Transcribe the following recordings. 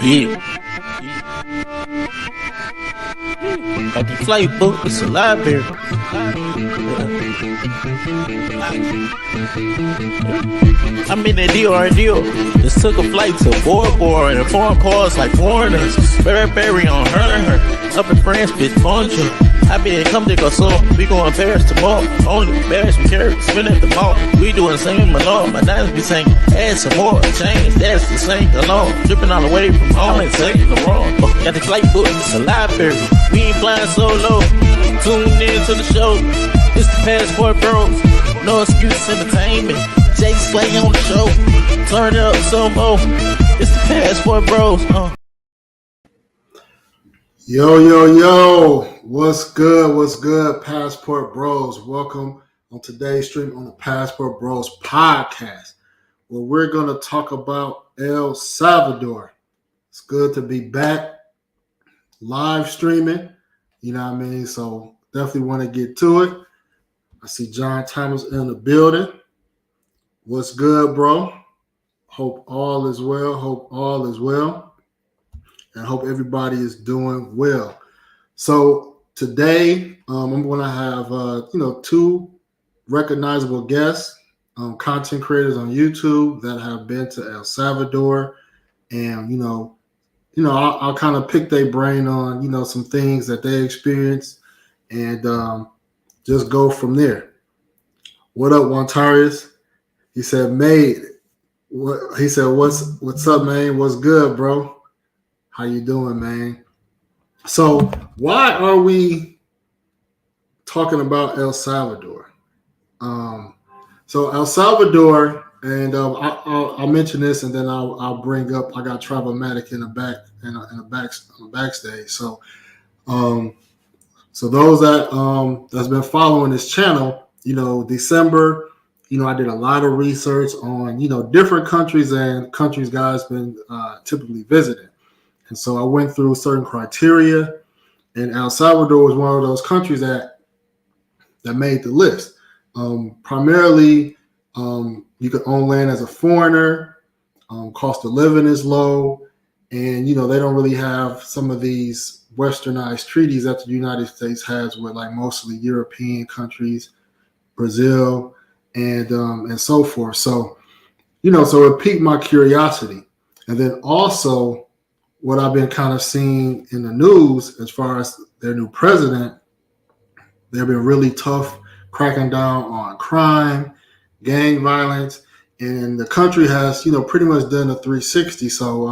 Got the flight book, it's a library. I'm in the deal. Just took a flight to Bora and foreign cars like foreigners. Berry on her. Up in France, bitch, bonjour. I been come to go so we going Paris tomorrow. Only Paris we carry, spin at the mall. We doing the same alone. My diamonds be saying, add some more change. That's the same alone. Dripping all the way from home and taking the wrong. Got the flight book, it's a library. We ain't flying solo. Tune in to the show. It's the Passport Bros. No excuse entertainment. Jay Slay on the show. Turn it up some more. It's the Passport Bros. Yo. What's good, Passport Bros? Welcome on today's stream on the Passport Bros podcast, where we're going to talk about El Salvador. It's good to be back live streaming, you know what I mean? So definitely want to get to it. I see John Thomas in the building. What's good, bro? Hope all is well. And hope everybody is doing well. So today, I'm going to have, two recognizable guests, content creators on YouTube that have been to El Salvador. And, I'll kind of pick their brain on, some things that they experienced and just go from there. What up, Wantarius? He said, what's up, man? What's good, bro? How you doing, man? So why are we talking about El Salvador? So El Salvador, and I'll mention this, and then I'll bring up. I got Travelmatic in the backstage. So those that's been following this channel, December, I did a lot of research on different countries and countries guys been typically visiting. And so I went through certain criteria, and El Salvador was one of those countries that made the list. Primarily, you can own land as a foreigner. Cost of living is low, and they don't really have some of these westernized treaties that the United States has with like mostly European countries, Brazil, and so forth. So, so it piqued my curiosity, and then also, what I've been kind of seeing in the news as far as their new president, they've been really tough cracking down on crime, gang violence, and the country has, pretty much done a 360. So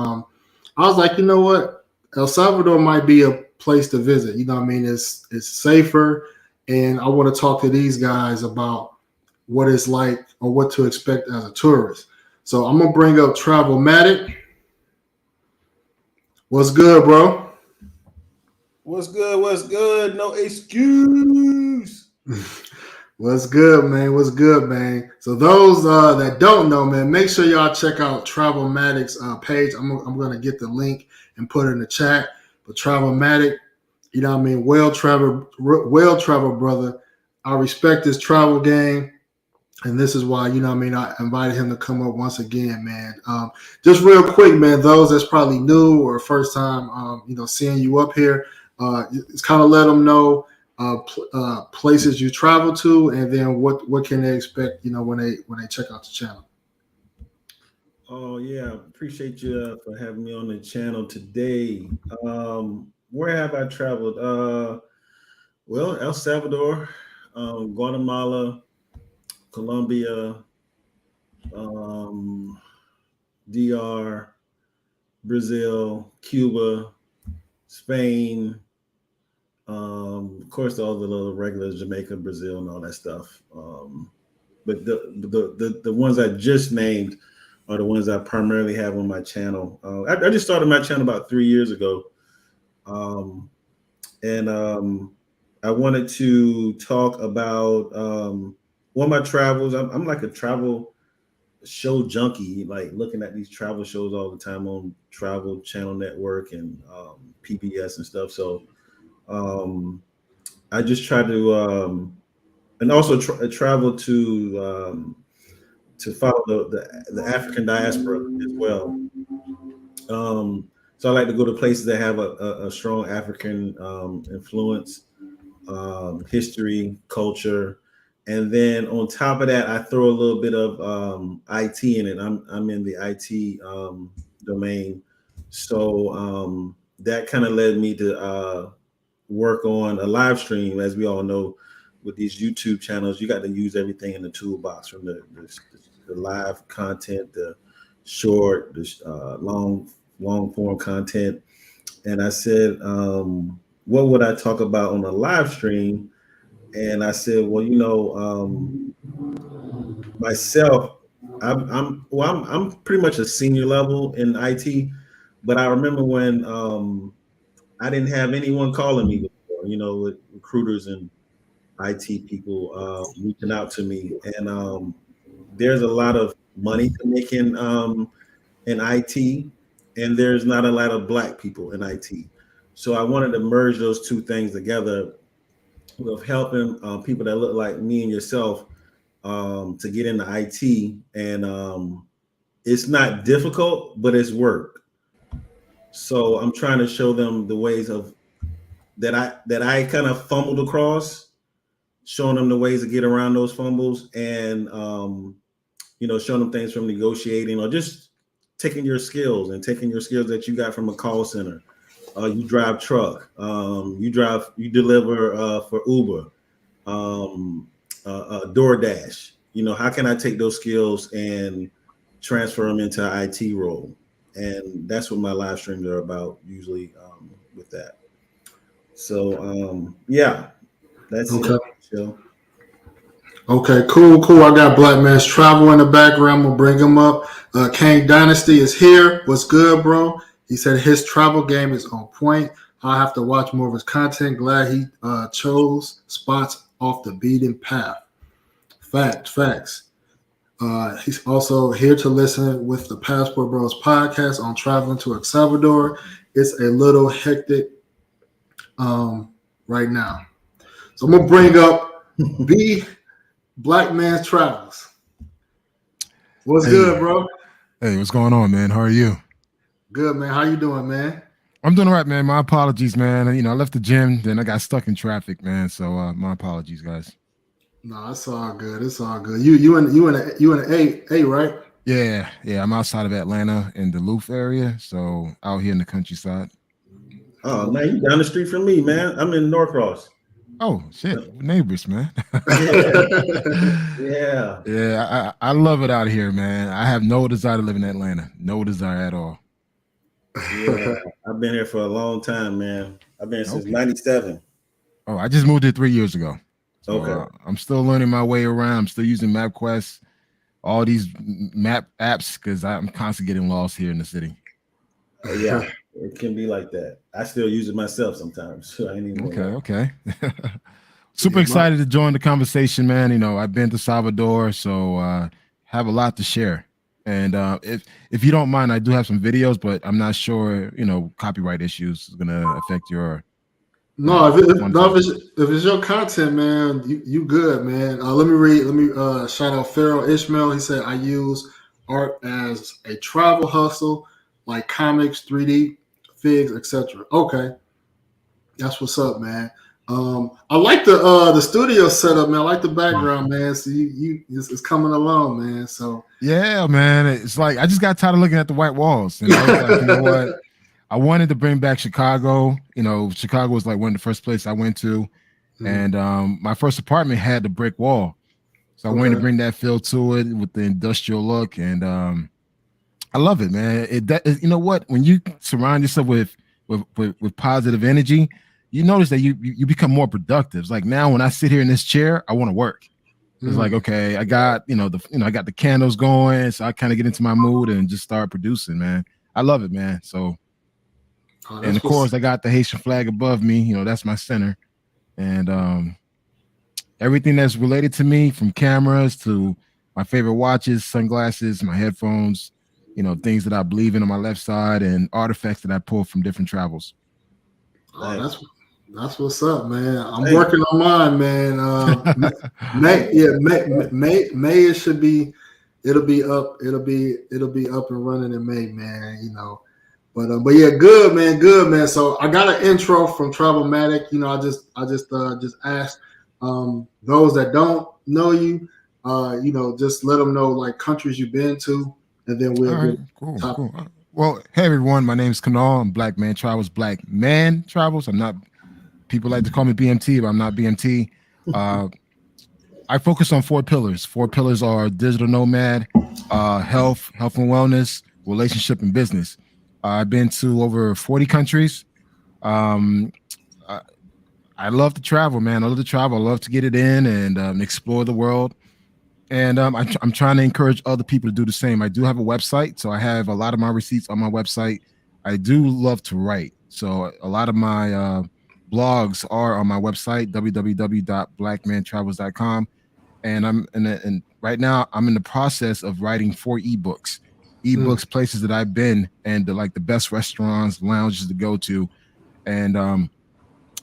I was like, you know what? El Salvador might be a place to visit. It's safer, and I want to talk to these guys about what it's like or what to expect as a tourist. So I'm going to bring up Travelmatic. What's good, bro? What's good? No excuse. What's good, man? So those that don't know, man, make sure y'all check out Travelmatic's page. I'm going to get the link and put it in the chat. But Travelmatic, well-traveled brother. I respect his travel game. And this is why, I invited him to come up once again, man. Just real quick, man, those that's probably new or first time, seeing you up here, it's kind of let them know places you travel to, and then what can they expect, when they check out the channel. Oh yeah, appreciate you for having me on the channel today. Where have I traveled? Well, El Salvador, Guatemala, Colombia, DR, Brazil, Cuba, Spain, of course, all the little regulars, Jamaica, Brazil, and all that stuff. But the ones I just named are the ones I primarily have on my channel. I just started my channel about 3 years ago, and I wanted to talk about one of my travels. I'm like a travel show junkie, like looking at these travel shows all the time on Travel Channel Network and PBS and stuff. So I just try to, and also travel to follow the African diaspora as well. So I like to go to places that have a strong African influence, history, culture, and then on top of that, I throw a little bit of IT in it. I'm in the IT domain, so that kind of led me to work on a live stream. As we all know, with these YouTube channels, you got to use everything in the toolbox, from the live content, the short, the long form content. And I said, what would I talk about on a live stream? And I said, well, myself, I'm pretty much a senior level in IT, but I remember when I didn't have anyone calling me before, with recruiters and IT people reaching out to me, and there's a lot of money to make in IT, and there's not a lot of Black people in IT. So I wanted to merge those two things together with helping people that look like me and yourself to get into IT. And it's not difficult, but it's work. So I'm trying to show them the ways of that I kind of fumbled across, showing them the ways to get around those fumbles, and showing them things from negotiating, or just taking your skills that you got from a call center. You drive truck, you deliver for Uber, DoorDash. How can I take those skills and transfer them into an IT role? And that's what my live streams are about, usually, with that. So yeah, that's okay. It. Okay, cool. I got Black Man's Travel in the background. I'm gonna bring him up. Kang Dynasty is here. What's good, bro? He said his travel game is on point. I'll have to watch more of his content. Glad he chose spots off the beaten path. Facts. He's also here to listen with the Passport Bros podcast on traveling to El Salvador. It's a little hectic right now. So I'm gonna bring up Black Man's Travels. What's good, bro? Hey, what's going on, man? How are you? Good, man. How you doing, man? I'm doing all right, man. My apologies, man. I left the gym, then I got stuck in traffic, man. So my apologies, guys. No, it's all good. It's all good. You in the A, right? Yeah. I'm outside of Atlanta in the Duluth area, so out here in the countryside. Oh man, you down the street from me, man. I'm in Norcross. Oh shit, we're neighbors, man. Yeah. I love it out here, man. I have no desire to live in Atlanta. No desire at all. Yeah, I've been here for a long time, man. I've been since '97. Oh, I just moved here 3 years ago. So, okay. I'm still learning my way around. I'm still using MapQuest, all these map apps, because I'm constantly getting lost here in the city. Yeah, it can be like that. I still use it myself sometimes. So I ain't even okay. Super excited to join the conversation, man. I've been to Salvador, so have a lot to share. And if you don't mind, I do have some videos, but I'm not sure, copyright issues is gonna affect your. No, if it's your content, man, you good, man. Let me shout out Pharaoh Ishmael. He said I use art as a travel hustle, like comics, 3D, figs, etc. Okay, that's what's up, man. I like the studio setup, man. I like the background, man. So it's coming along, man. So yeah, man. It's like I just got tired of looking at the white walls. And I was like, you know what? I wanted to bring back Chicago. Chicago was like one of the first places I went to, and my first apartment had the brick wall, so I wanted to bring that feel to it with the industrial look, and I love it, man. You know what? When you surround yourself with positive energy, you notice that you become more productive. It's like now when I sit here in this chair, I want to work. It's like, okay, I got I got the candles going, so I kind of get into my mood and just start producing, man. I love it, man. So. And of course, I got the Haitian flag above me. That's my center. And everything that's related to me, from cameras to my favorite watches, sunglasses, my headphones, things that I believe in on my left side, and artifacts that I pull from different travels. Oh, that's what's up, man. I'm working on mine, man. May it should be. It'll be up and running in May, man. But yeah, good man. So I got an intro from Travelmatic. You know, I just asked those that don't know you, you know, just let them know like countries you've been to, and then we'll All right, get cool, top. cool. Well, hey everyone, my name is Kanal. I'm Black Man Travels. Black Man Travels. I'm not. People like to call me BMT, but I'm not BMT. I focus on 4 pillars. 4 pillars are digital nomad, health and wellness, relationship, and business. I've been to over 40 countries. Um, I, I love to travel, man. I love to travel. I love to get it in and explore the world. And I'm trying to encourage other people to do the same. I do have a website, so I have a lot of my receipts on my website. I do love to write, so a lot of my blogs are on my website, www.blackmantravels.com. And right now I'm in the process of writing 4 ebooks, places that I've been and the best restaurants, lounges to go to, and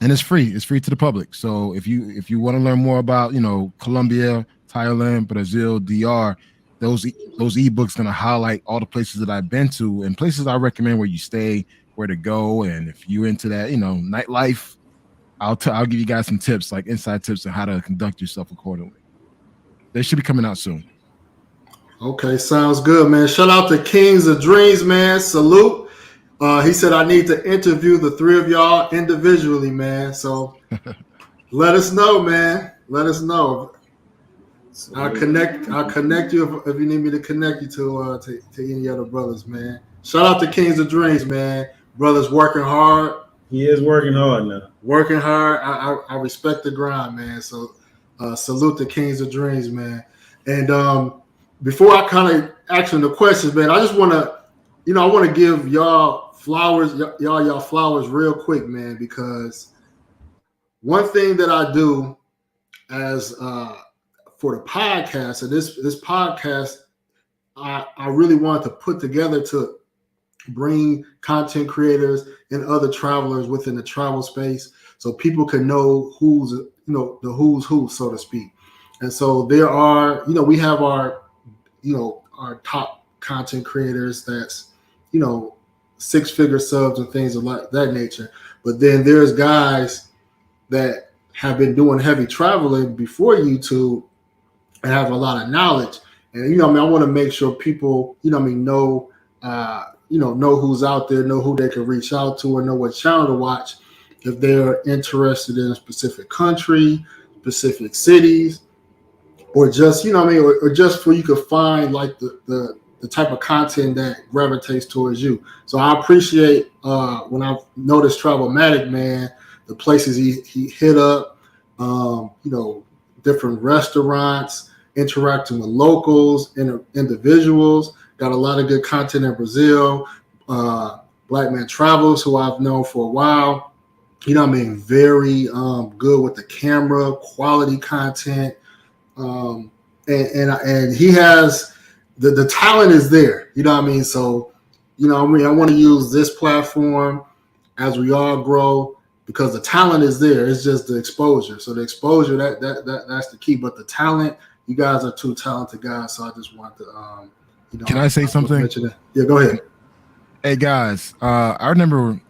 it's free. It's free to the public. So if you want to learn more about Colombia, Thailand, Brazil, DR, those ebooks gonna highlight all the places that I've been to and places I recommend where you stay, where to go, and if you're into that nightlife, I'll give you guys some tips, like inside tips on how to conduct yourself accordingly. They should be coming out soon. Okay, sounds good, man. Shout out to Kings of Dreams, man. Salute. He said I need to interview the 3 of y'all individually, man. So let us know, man. Let us know. I'll connect you if you need me to connect you to any other brothers, man. Shout out to Kings of Dreams, man. Brothers working hard. He is working hard now. Working hard. I respect the grind, man. So salute to Kings of Dreams, man. And before I kind of ask them the questions, man, I just want to, I want to give y'all flowers, y'all flowers real quick, man, because one thing that I do as for the podcast, and this podcast, I really wanted to put together to bring content creators and other travelers within the travel space so people can know who's, the who's who, so to speak. And so there are, we have our top content creators that's, 6-figure subs and things of like that nature. But then there's guys that have been doing heavy traveling before YouTube and have a lot of knowledge. And, I want to make sure people, know who's out there, know who they can reach out to, and know what channel to watch if they're interested in a specific country, specific cities, or just, or just for you could find like the type of content that gravitates towards you. So I appreciate when I've noticed Travelmatic, man, the places he hit up, different restaurants, interacting with locals and individuals. Got a lot of good content in Brazil. Black Man Travels, who I've known for a while. Very good with the camera, quality content. And he has the talent is there. So, I want to use this platform as we all grow because the talent is there. It's just the exposure. So the exposure, that's the key. But the talent, you guys are 2 talented guys. So I just want to Can I say something? Yeah, go ahead. Hey guys, I remember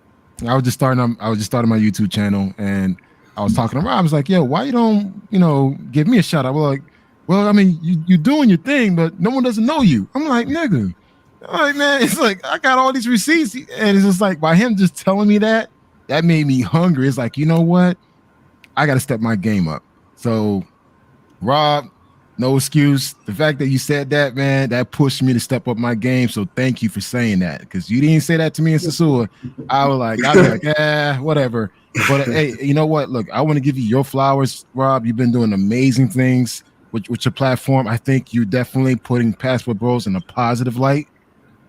I was just starting my YouTube channel, and I was talking to Rob. I was like, "Yo, why you don't give me a shout out?" We're like, "Well, I mean, you doing your thing, but no one doesn't know you." I'm like, "Nigga, all right, man." It's like I got all these receipts, and it's just like by him just telling me that made me hungry. It's like, you know what? I got to step my game up. So, Rob, no excuse. The fact that you said that, man, that pushed me to step up my game. So thank you for saying that, because you didn't say that to me in Sasua. I'd be like, yeah, whatever. But hey, you know what? Look, I want to give you your flowers, Rob. You've been doing amazing things with your platform. I think you're definitely putting Passport Bros in a positive light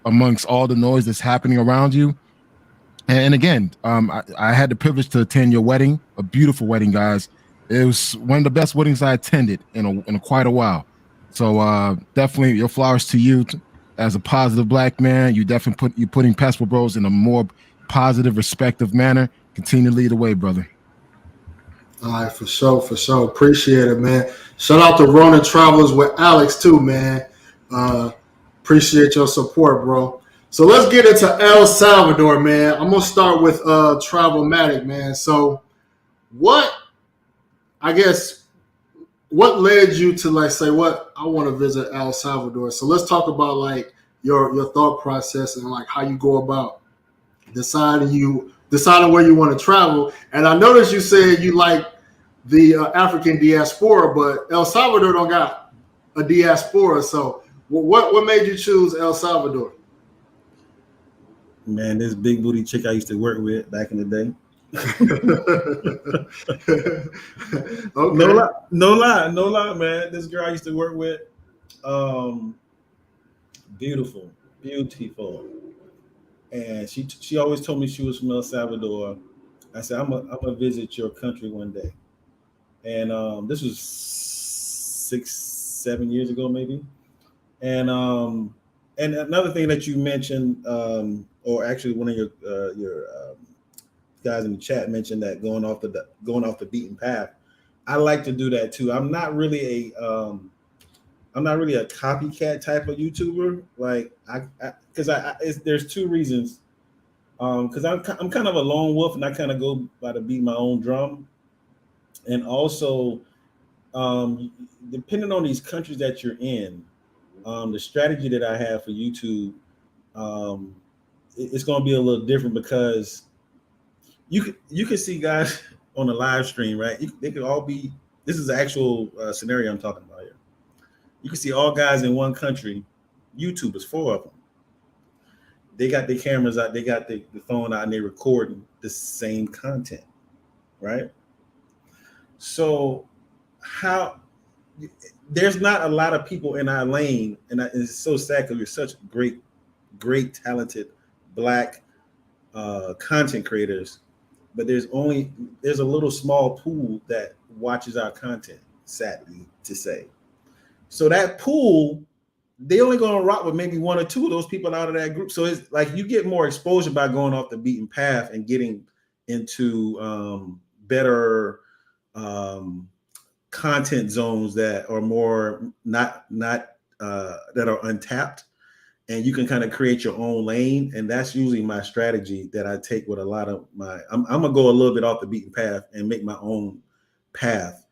amongst all the noise that's happening around you. And again, I had the privilege to attend your wedding, a beautiful wedding, guys. It was one of the best weddings I attended in quite a while. So definitely your flowers to you as a positive Black man. You're putting Passport Bros in a more positive, respectful manner. Continue to lead the way, brother. All right, for sure. Appreciate it, man. Shout out to Ronin Travelers with Alex too, man. Appreciate your support, bro. So let's get into El Salvador, man. I'm gonna start with Travelmatic, man. So what I guess what led you to like say what I want to visit El Salvador? So let's talk about like your thought process and like how you go about deciding where you want to travel. And I noticed you said you like the African diaspora, but El Salvador don't got a diaspora. So what made you choose El Salvador? Man, this big booty chick I used to work with back in the day. Okay. No lie, man. This girl I used to work with, beautiful, and she always told me she was from El Salvador. I said, I'm gonna visit your country one day, and this was 6-7 years ago, maybe. And another thing that you mentioned, or actually one of your guys in the chat mentioned that going off the beaten path. I like to do that too. I'm not really a copycat type of YouTuber. Like there's two reasons. Because I'm kind of a lone wolf and I kind of go by to beat my own drum, and also depending on these countries that you're in, the strategy that I have for YouTube, it's going to be a little different because you can see guys on a live stream, right? They could all be. This is the actual scenario I'm talking about here. You can see all guys in one country, YouTubers, 4 of them. They got their cameras out, they got the phone out, and they're recording the same content, right? So there's not a lot of people in our lane, and it's so sad because we're such great, talented Black content creators, but there's a little small pool that watches our content, sadly to say. So that pool, they only gonna rock with maybe 1 or 2 of those people out of that group. So it's like you get more exposure by going off the beaten path and getting into better content zones that are more not that are untapped, and you can kind of create your own lane. And that's usually my strategy that I take with a lot of my. I'm gonna go a little bit off the beaten path and make my own path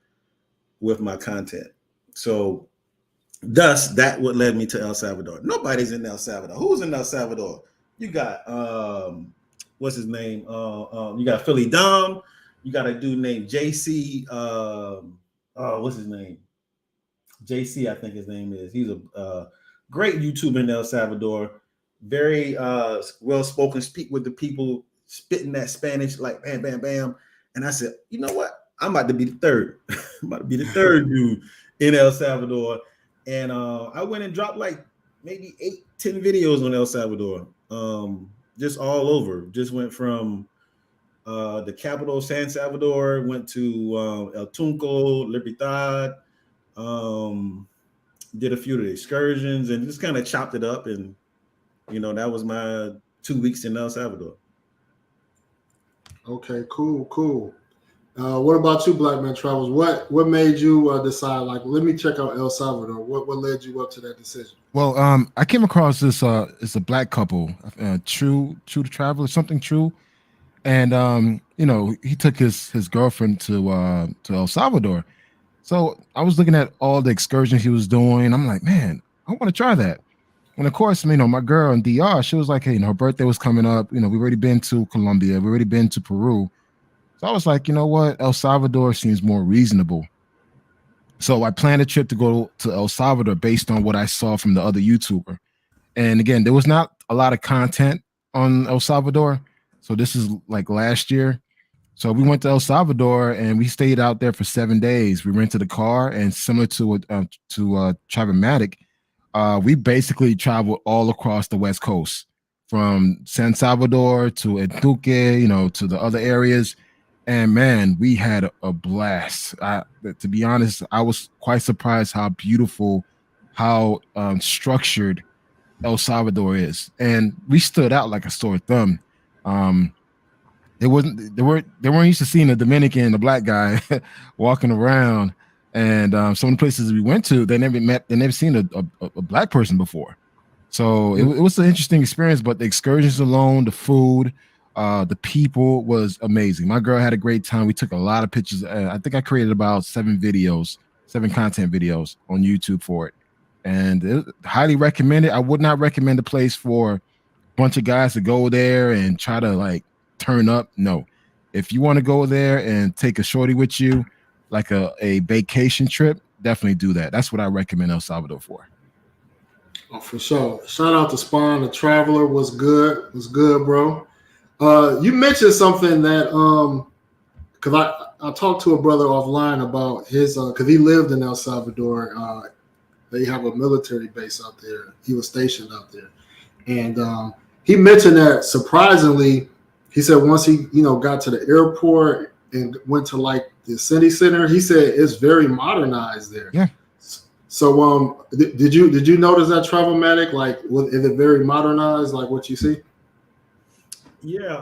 with my content. So. Thus, that what led me to El Salvador. Nobody's in El Salvador. Who's in El Salvador? You got what's his name? You got Philly Dom. You got a dude named JC. What's his name? JC, I think his name is. He's a great YouTuber in El Salvador. Very well spoken. Speak with the people, spitting that Spanish like bam, bam, bam. And I said, you know what? I'm about to be the third. I'm about to be the third dude in El Salvador. And I went and dropped like maybe 8-10 videos on El Salvador, just all over. Just went from the capital, San Salvador, went to El Tunco, Libertad, did a few of the excursions, and just kind of chopped it up. And, that was my 2 weeks in El Salvador. Okay, cool. What about you, Black Man Travels? What made you decide, like, let me check out El Salvador? What led you up to that decision? Well, I came across this it's a Black couple, True to Travel or something True. And he took his girlfriend to El Salvador. So I was looking at all the excursions he was doing. I'm like, man, I want to try that. And of course, my girl in DR, she was like, hey, her birthday was coming up. We've already been to Colombia, we've already been to Peru. So I was like, you know what? El Salvador seems more reasonable. So I planned a trip to go to El Salvador based on what I saw from the other YouTuber. And again, there was not a lot of content on El Salvador. So this is like last year. So we went to El Salvador and we stayed out there for 7 days. We rented a car, and similar to Travelmatic, we basically traveled all across the West Coast, from San Salvador to Entuque, to the other areas. And man, we had a blast. To be honest, I was quite surprised how beautiful, how structured El Salvador is, and we stood out like a sore thumb. They weren't used to seeing a Dominican, a Black guy walking around, and some of the places we went to, they never seen a Black person before. So it was an interesting experience, but the excursions alone, the food, the people was amazing. My girl had a great time. We took a lot of pictures. I think I created about 7 content videos on YouTube for it. And highly recommend it. I would not recommend the place for a bunch of guys to go there and try to like turn up. No. If you want to go there and take a shorty with you, like a vacation trip, definitely do that. That's what I recommend El Salvador for. Oh, for sure. Shout out to Spawn, the Traveler was good. Was good, bro. You mentioned something that because I talked to a brother offline about his because he lived in El Salvador. They have a military base out there. He was stationed out there, and he mentioned that surprisingly, he said once he got to the airport and went to like the city center, he said it's very modernized there. Yeah. So did you notice that, Travelmatic? Like, is it very modernized, like what you see? Yeah,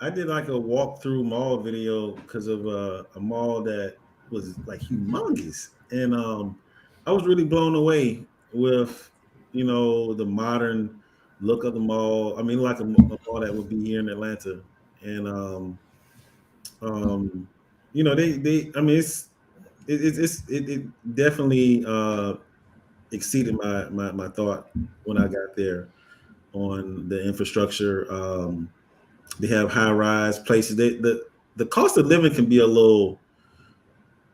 I did like a walkthrough mall video because of a mall that was like humongous, and I was really blown away with the modern look of the mall. I mean, like a mall that would be here in Atlanta, and they I mean it definitely exceeded my thought when I got there on the infrastructure. They have high rise places. The cost of living can be a little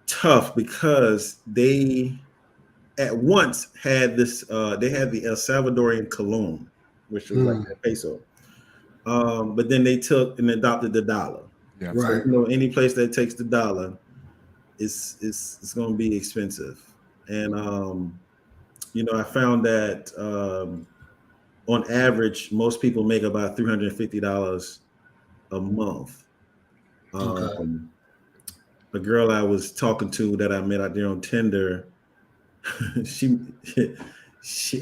tough because they at once had this. They had the El Salvadorian colon, which was like a peso, but then they took and adopted the dollar. Yeah, right. So, any place that takes the dollar, it's going to be expensive, and I found that on average, most people make about $350 a month. Okay. A girl I was talking to that I met out there on Tinder,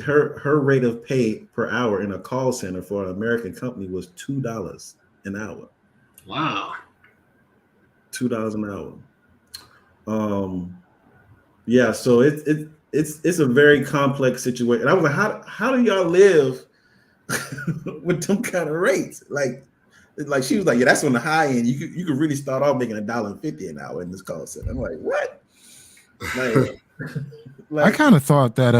her rate of pay per hour in a call center for an American company was $2 an hour. Wow. $2 an hour. Yeah, so it's a very complex situation. And I was like, how do y'all live with them kind of rates? Like she was like, yeah, that's on the high end. You could really start off making $1.50 an hour in this call center. I'm like, what? I kind of thought that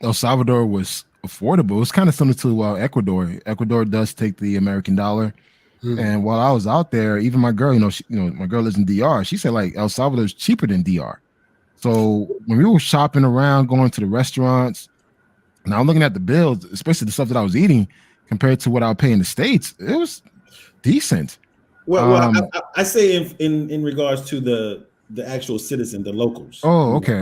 El Salvador was affordable. It's kind of similar to Ecuador. Ecuador does take the American dollar. And while I was out there, even my girl, my girl lives in DR. She said like El Salvador is cheaper than DR. So when we were shopping around, going to the restaurants, and I'm looking at the bills, especially the stuff that I was eating, compared to what I would pay in the States, it was decent. Well, I say in regards to the actual citizen, the locals. Oh, okay.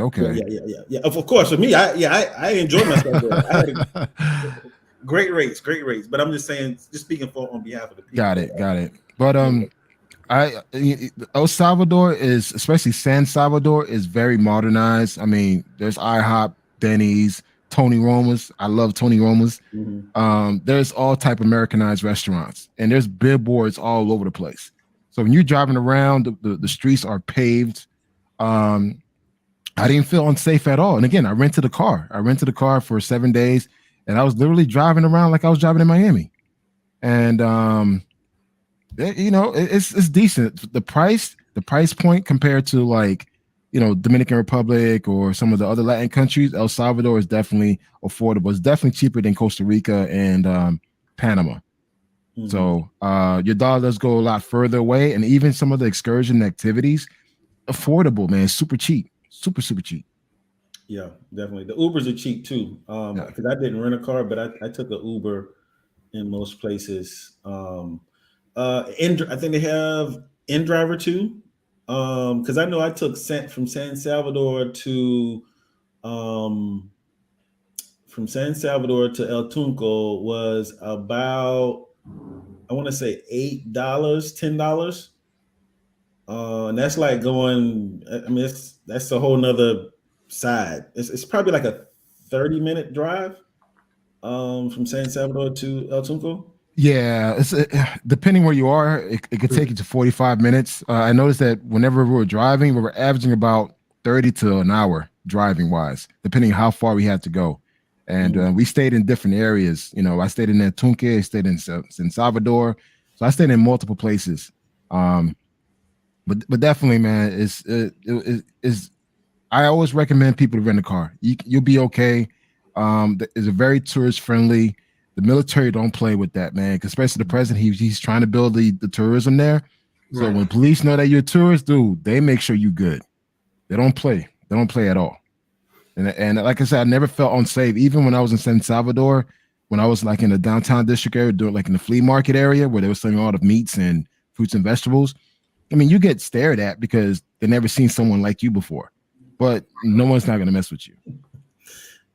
Yeah. Of course, for me, I enjoyed myself there. I had great rates. But I'm just saying, just speaking on behalf of the people. Got it. But El Salvador is, especially San Salvador, is very modernized. I mean, there's IHOP, Denny's, Tony Roma's. I love Tony Roma's. There's all type of Americanized restaurants, and there's billboards all over the place. So when you're driving around, the streets are paved. I didn't feel unsafe at all. And again, I rented a car for 7 days, and I was literally driving around like I was driving in Miami. And it's decent. The price point compared to like, Dominican Republic or some of the other Latin countries, El Salvador is definitely affordable. It's definitely cheaper than Costa Rica and Panama. So your dollar does go a lot further away, and even some of the excursion activities, affordable, man. Super cheap, super cheap. Yeah, definitely. The Ubers are cheap too. Because I didn't rent a car, but I took an Uber in most places. I think they have InDriver too. Because I know I took from San Salvador to El Tunco was about, I want to say $8, $10. And that's like going, I mean, that's a whole nother side. It's probably like a 30-minute drive from San Salvador to El Tunco. Yeah, it's depending where you are, it could take you to 45 minutes. I noticed that whenever we were driving, we were averaging about 30 to an hour driving wise, depending how far we had to go. And we stayed in different areas. You know, I stayed in Tunque, I stayed in Salvador, so I stayed in multiple places. But definitely, man, it's I always recommend people to rent a car. You'll be okay. It's a very tourist friendly. The military don't play with that, man. Especially the president, he's trying to build the tourism there. So when police know that you're a tourist, dude, they make sure you good. They don't play. They don't play at all. And like I said, I never felt unsafe. Even when I was in San Salvador, when I was like in the downtown district area, doing like in the flea market area where they were selling a lot of meats and fruits and vegetables. I mean, you get stared at because they never seen someone like you before. But no one's not gonna mess with you.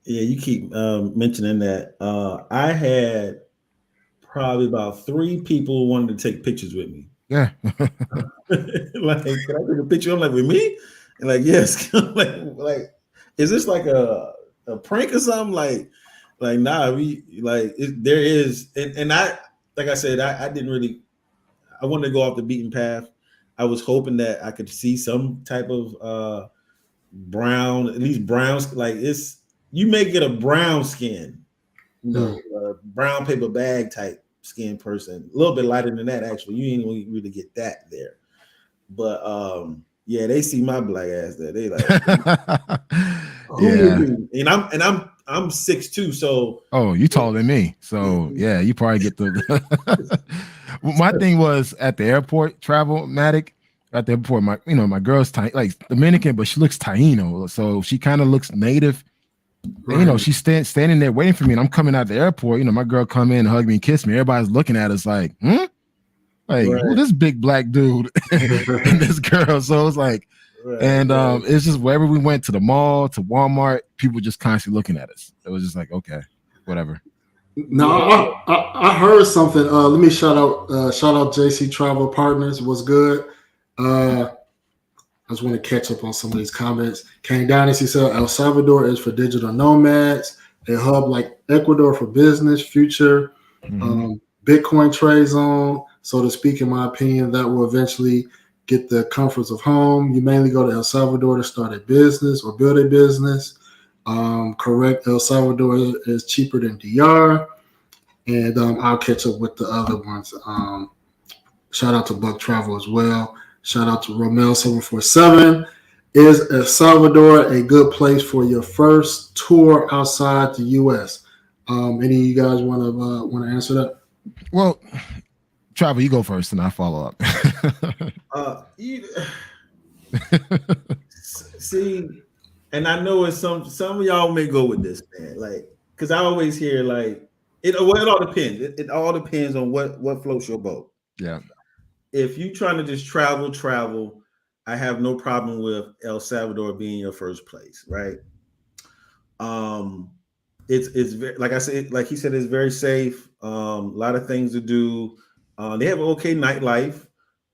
Yeah, you keep mentioning that. I had probably about 3 people who wanted to take pictures with me. Yeah. Like, can I take a picture? I'm like, with me? And like, yes. like, is this like a prank or something? Like, nah, there is, and I, like I said, I didn't really, I wanted to go off the beaten path. I was hoping that I could see some type of brown, at least browns. Like you may get a brown skin, brown paper bag type skin person, a little bit lighter than that. Actually, you ain't really get that there. But yeah, they see my black ass there. They like, yeah. And I'm 6'2", so you taller than me. So yeah, you probably get the. My thing was at the airport, Travel-matic. At the airport, my girl's like Dominican, but she looks Taino, so she kind of looks native. And, you know, she's standing there waiting for me, and I'm coming out the airport. You know, my girl come in, hug me, and kiss me. Everybody's looking at us like, who this big black dude and this girl? So it's like, it's just wherever we went, to the mall, to Walmart, people just constantly looking at us. It was just like, okay, whatever. No, I heard something. Let me shout out JC Travel Partners. Was good. I just want to catch up on some of these comments. King Dynasty said El Salvador is for digital nomads, a hub like Ecuador for business, future, Bitcoin trade zone, so to speak, in my opinion, that will eventually get the comforts of home. You mainly go to El Salvador to start a business or build a business. Correct, El Salvador is cheaper than DR. And I'll catch up with the other ones. Shout out to Buck Travel as well. Shout out to Romel747. Is El Salvador a good place for your first tour outside the U.S.? Any of you guys want to answer that? Well, Travel, you go first, and I follow up. See, and I know it's some of y'all may go with this, man. Like, because I always hear like it all depends. It all depends on what floats your boat. Yeah. If you trying to just travel, I have no problem with El Salvador being your first place, right? It's very, like I said, like he said, it's very safe. A lot of things to do. They have an okay nightlife.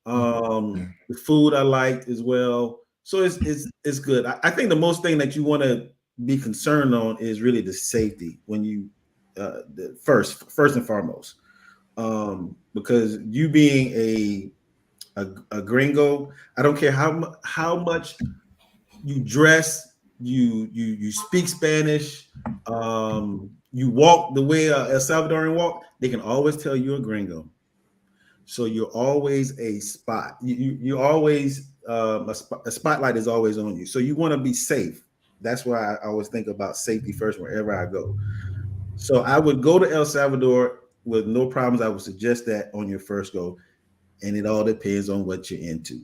The food I liked as well. So it's good. I think the most thing that you want to be concerned on is really the safety when you first and foremost. Because you being a gringo, I don't care how much you dress, you speak Spanish, you walk the way El Salvadorian walk, they can always tell you're a gringo. So you're always a spot. You always a spotlight is always on you. So you want to be safe. That's why I always think about safety first wherever I go. So I would go to El Salvador with no problems. I would suggest that on your first go, and it all depends on what you're into.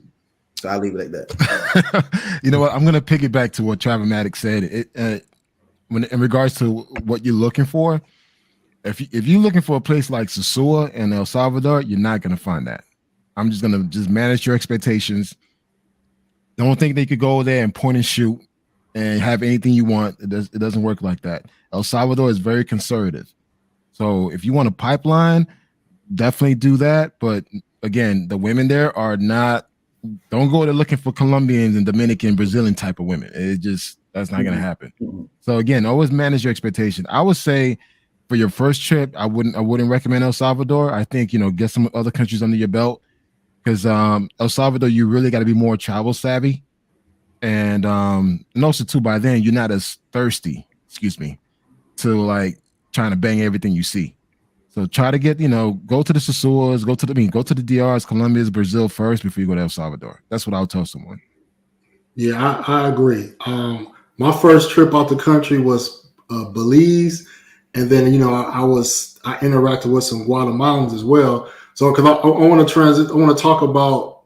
So I'll leave it like that. You know what? I'm going to piggyback to what Travel-matic said. When in regards to what you're looking for, if you're looking for a place like Sosua and El Salvador, you're not going to find that. I'm just going to manage your expectations. Don't think they could go there and point and shoot and have anything you want. It doesn't work like that. El Salvador is very conservative. So if you want a pipeline, definitely do that. But again, the women there are not, don't go there looking for Colombians and Dominican, Brazilian type of women. That's not going to happen. So again, always manage your expectation. I would say for your first trip, I wouldn't recommend El Salvador. I think, get some other countries under your belt, because El Salvador, you really got to be more travel savvy. And also too, by then you're not as thirsty, to like trying to bang everything you see. So try to get, go to the Sasuas, go to the DRs, Colombia's, Brazil first before you go to El Salvador. That's what I would tell someone. Yeah, I agree. My first trip out the country was Belize, and then I interacted with some Guatemalans as well. So because I want to I want to talk about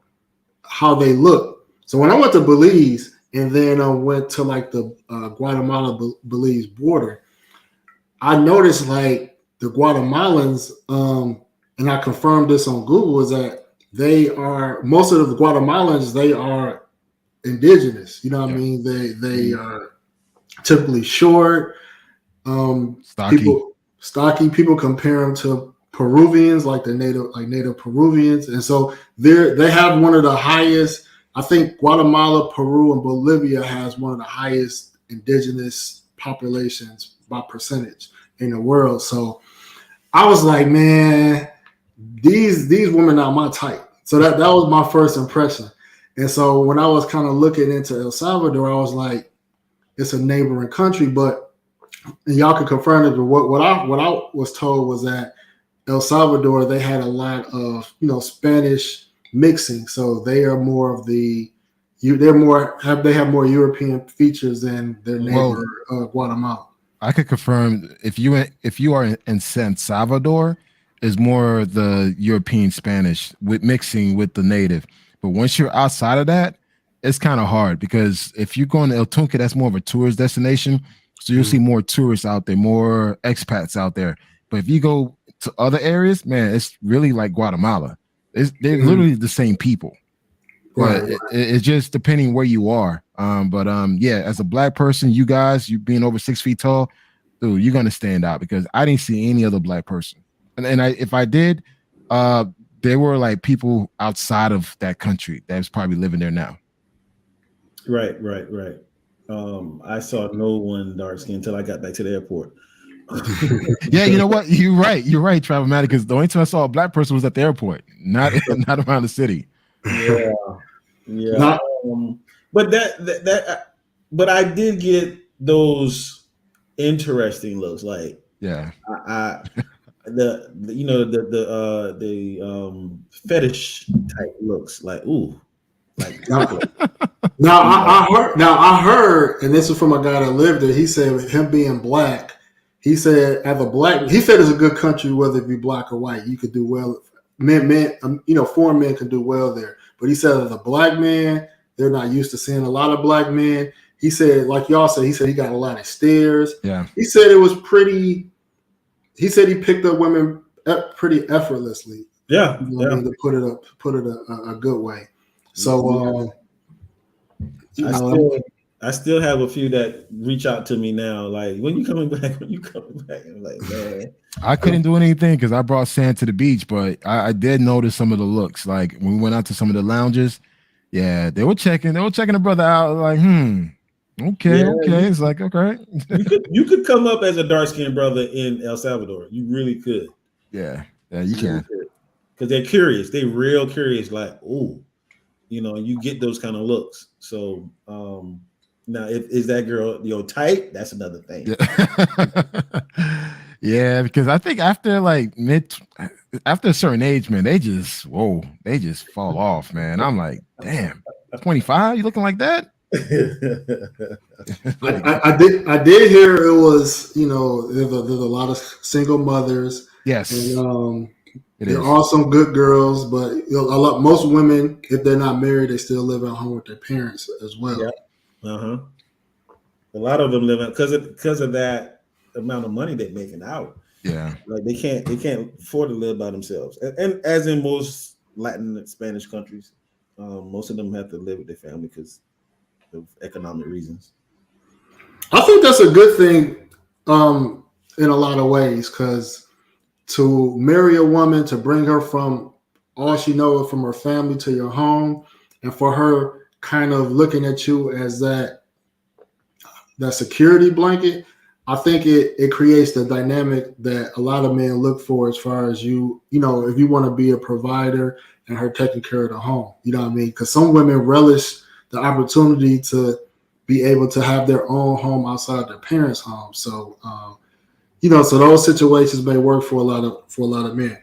how they look. So when I went to Belize, and then I went to like the Guatemala Belize border, I noticed like the Guatemalans, and I confirmed this on Google, is that most of the Guatemalans, they are indigenous. You know what I mean? They are typically short, Stocky. Stocky. People compare them to Peruvians, like native Peruvians, and so they have one of the highest. I think Guatemala, Peru, and Bolivia has one of the highest indigenous populations by percentage in the world. So I was like, man, these women are my type. So that was my first impression. And so when I was kind of looking into El Salvador, I was like, it's a neighboring country, and y'all can confirm it. But what I was told was that El Salvador, they had a lot of Spanish mixing, so they are more of they have more European features than their neighbor Guatemala. I could confirm if you are in San Salvador, is more the European Spanish with mixing with the native. But once you're outside of that, it's kind of hard because if you go in El Tunque, that's more of a tourist destination. So you'll see more tourists out there, more expats out there. But if you go to other areas, man, it's really like Guatemala. They're literally the same people. But it's just depending where you are. Yeah, as a black person, you being over 6 feet tall, dude, you're gonna stand out because I didn't see any other black person. And if I did, there were like people outside of that country that was probably living there now. Right. I saw no one dark skinned until I got back to the airport. Yeah, you know what? You're right, Travamatic, because the only time I saw a black person was at the airport, not around the city. Yeah. But but I did get those interesting looks, like the fetish type looks, like ooh, like now I heard, and this is from a guy that lived there. He said with him being black, he said it's a good country whether it be black or white. You could do well. Foreign men can do well there. But he said as a black man, they're not used to seeing a lot of black men. He said, like y'all said, he got a lot of stares. Yeah. He said it was pretty. He said he picked up women pretty effortlessly. Yeah. To put it a good way. So I still have a few that reach out to me now, like, when you coming back? I'm like, man. I couldn't do anything because I brought sand to the beach, but I did notice some of the looks. Like when we went out to some of the lounges, yeah, they were checking the brother out, like, okay. It's like, okay. you could come up as a dark-skinned brother in El Salvador. You really could. Yeah, you can. Because they're curious. They're real curious, like, oh, you get those kind of looks. So now, is that girl your type? That's another thing. Yeah. Yeah, because I think after a certain age, man, they just fall off, man. I'm like, damn, 25, you looking like that? I did hear it was, there's a lot of single mothers. Yes. And, there are some good girls, but most women, if they're not married, they still live at home with their parents as well. Yeah. A lot of them live in because of that amount of money they're making out. Yeah. Like they can't afford to live by themselves. And as in most Latin and Spanish countries, most of them have to live with their family because of economic reasons. I think that's a good thing in a lot of ways, because to marry a woman, to bring her from all she knows from her family to your home, and for her kind of looking at you as that security blanket, I think it creates the dynamic that a lot of men look for, as far as if you want to be a provider and her taking care of the home. You know what I mean? Because some women relish the opportunity to be able to have their own home outside their parents' home. So so those situations may work for a lot of men.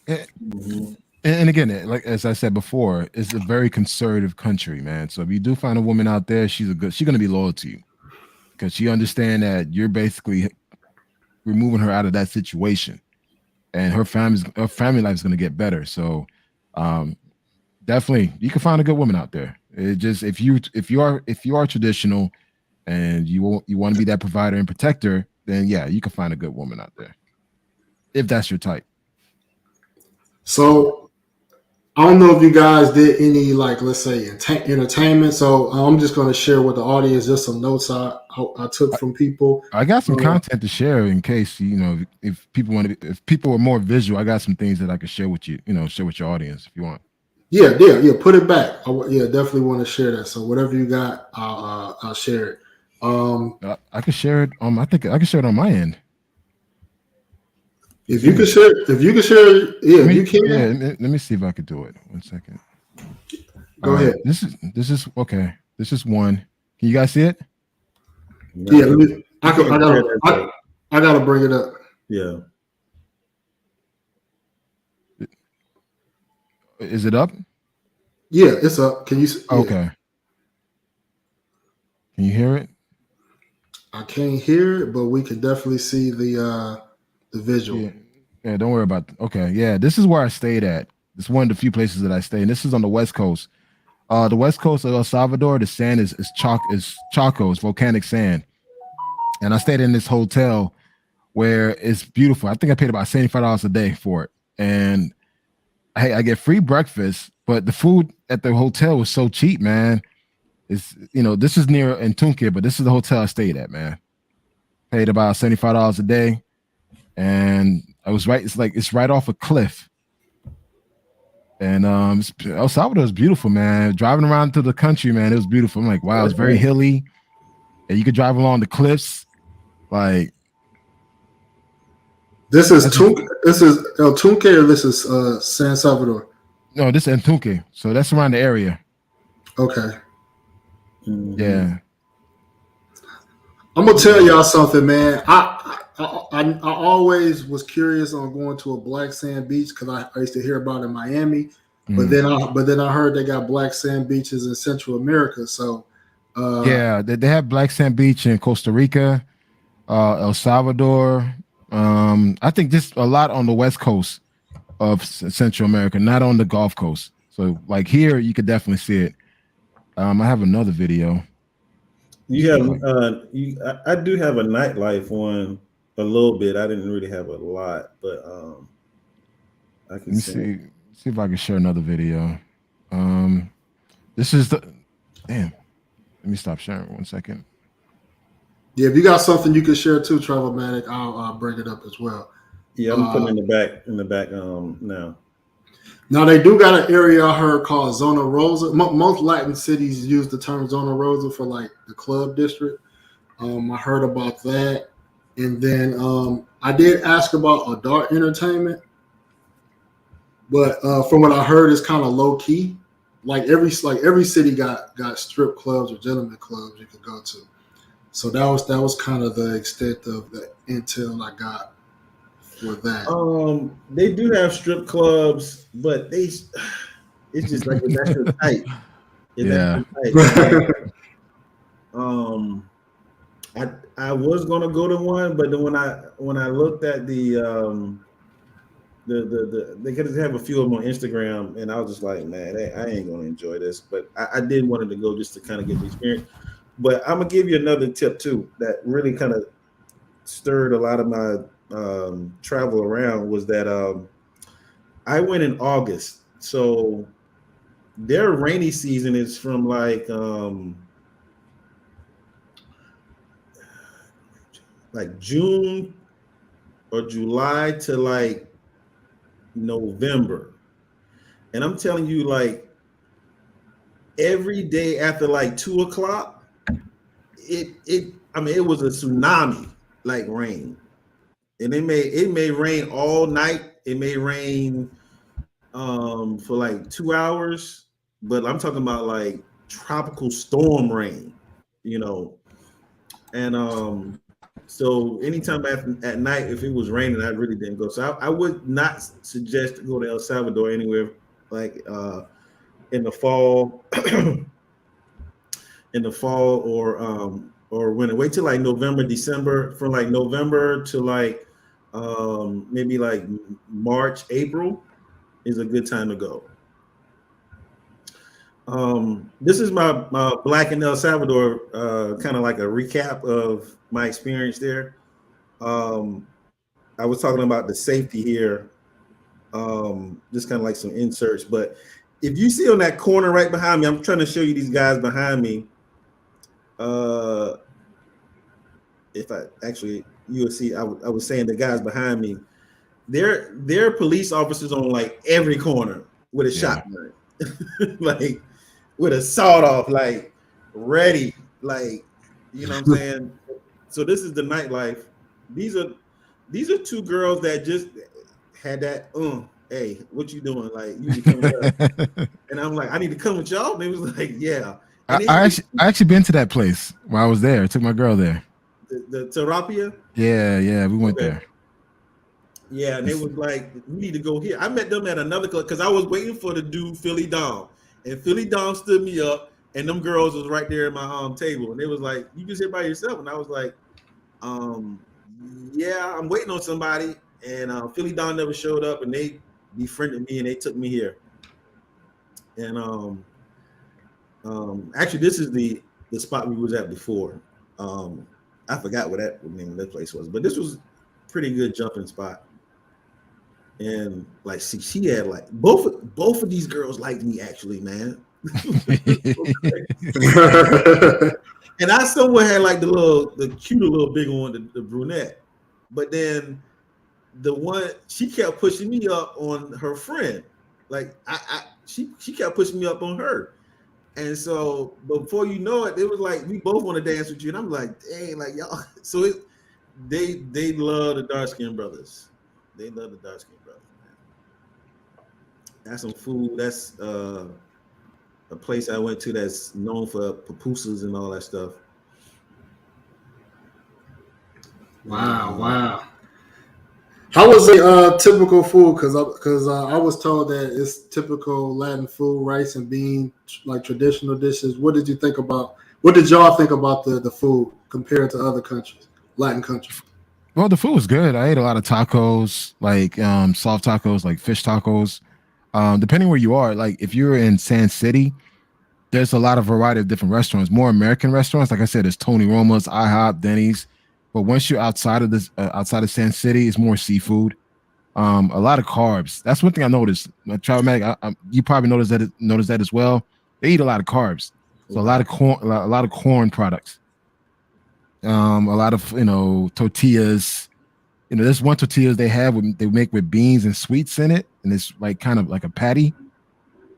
And, Mm-hmm. and again, like as I said before, it's a very conservative country, man. So if you do find a woman out there, she's gonna be loyal to you because she understand that you're basically removing her out of that situation, and her family life is gonna get better. So, um, definitely, you can find a good woman out there. It just if you are traditional and you want to be that provider and protector, then yeah, you can find a good woman out there if that's your type. So I don't know if you guys did any, like, let's say entertainment. So I'm just going to share with the audience just some notes I took from people. I got some content to share in case if people want to. If people are more visual, I got some things that I could share with you. Share with your audience if you want. Yeah. Put it back. Definitely want to share that. So whatever you got, I'll share it. I could share it. I think I can share it on my end. If you can share, if you can. Yeah, let me see if I could do it. 1 second. Go ahead. This is okay. This is one. Can you guys see it? Yeah, I gotta bring it up. Yeah. Is it up? Yeah, it's up. Can you? Yeah. Okay. Can you hear it? I can't hear it, but we can definitely see the visual. Yeah, don't worry about it. Okay, yeah, this is where I stayed at. It's one of the few places that I stay, and this is on the West Coast. The West Coast of El Salvador, the sand is Chaco, it's volcanic sand. And I stayed in this hotel where it's beautiful. I think I paid about $75 a day for it. And hey, I get free breakfast, but the food at the hotel was so cheap, man. It's this is near Entunque, but this is the hotel I stayed at, man. Paid about $75 a day. And I was right, it's right off a cliff. And El Salvador is beautiful, man. Driving around through the country, man, it was beautiful. I'm like, wow, it's very hilly. And you could drive along the cliffs. Like, this is El Tunque, or this is San Salvador? No, this is Entunque. So that's around the area. Okay. Mm-hmm. Yeah. I'm gonna tell y'all something, man. I always was curious on going to a black sand beach because I used to hear about it in Miami, but then I heard they got black sand beaches in Central America. So yeah, they have black sand beach in Costa Rica, El Salvador. I think just a lot on the west coast of Central America, not on the Gulf Coast. So like here, you could definitely see it. I have another video. You have I do have a nightlife one a little bit. I didn't really have a lot, but I can see if I can share another video. This is the damn. Let me stop sharing 1 second. Yeah, if you got something you can share too, Travelmatic, I'll bring it up as well. Yeah, I'm putting in the back now. Now they do got an area I heard called Zona Rosa. Most Latin cities use the term Zona Rosa for like the club district. I heard about that, and then I did ask about adult entertainment, but from what I heard, it's kind of low key. Like every city got strip clubs or gentleman clubs you could go to. So that was kind of the extent of the intel I got for that. They do have strip clubs, but it's just like that's your type. Yeah. I was gonna go to one, but then when I looked at the they could have a few of them on Instagram, and I was just like, man, I ain't gonna enjoy this. But I did wanted to go just to kind of get the experience. But I'm gonna give you another tip too that really kind of stirred a lot of my travel around was that I went in August, so their rainy season is from like June or July to like November, and I'm telling you, like every day after like 2 o'clock, it was a tsunami like rain. And it may rain all night. It may rain for like 2 hours, but I'm talking about like tropical storm rain, And So anytime at night, if it was raining, I really didn't go. So I would not suggest to go to El Salvador anywhere like in the fall, or winter. Wait till like November, December. From like November to like maybe like March, April is a good time to go. This is my Black in El Salvador, kind of like a recap of my experience there. I was talking about the safety here, just kind of like some inserts. But if you see on that corner right behind me, I'm trying to show you these guys behind me. If I actually, you will see, I was saying the guys behind me, they're police officers on like every corner with a shotgun, like with a sawed off, like ready, like, you know what I'm saying? So this is the nightlife. These are two girls that just had that, hey, what you doing? Like, you need to come with us. And I'm like, I need to come with y'all. And they was like, yeah. I actually been to that place while I was there. I took my girl there. The Terapia? Yeah, we went there. Yeah, and they was like, we need to go here. I met them at another club because I was waiting for the dude Philly Dom. And Philly Dom stood me up, and them girls was right there at my table. And they was like, you just here by yourself? And I was like, yeah, I'm waiting on somebody. And Philly Dom never showed up, and they befriended me, and they took me here. And actually, this is the spot we was at before. I forgot what that name of that place was, but this was a pretty good jumping spot. And like, she had like both of these girls liked me actually, man. And I somewhere had like the cuter little big one, the brunette. But then the one, she kept pushing me up on her friend. Like she kept pushing me up on her. And so before you know it, it was like, we both want to dance with you. And I'm like, dang, like y'all. So they love the dark skinned brothers. They love the dark skinned brothers, man. That's some food. That's a place I went to that's known for pupusas and all that stuff. Wow. How was the typical food? Because I was told that it's typical Latin food, rice and bean, like traditional dishes. What did y'all think about the food compared to other countries, Latin countries? Well, the food was good. I ate a lot of tacos, like soft tacos, like fish tacos. Depending where you are, like if you're in San City, there's a lot of variety of different restaurants, more American restaurants. Like I said, there's Tony Roma's, IHOP, Denny's. But once you're outside of this, outside of San City, it's more seafood. A lot of carbs. That's one thing I noticed. Travelmatic, you probably noticed that as well. They eat a lot of carbs, so a lot of corn products. A lot of tortillas. There's one tortillas they make with beans and sweets in it, and it's like kind of like a patty.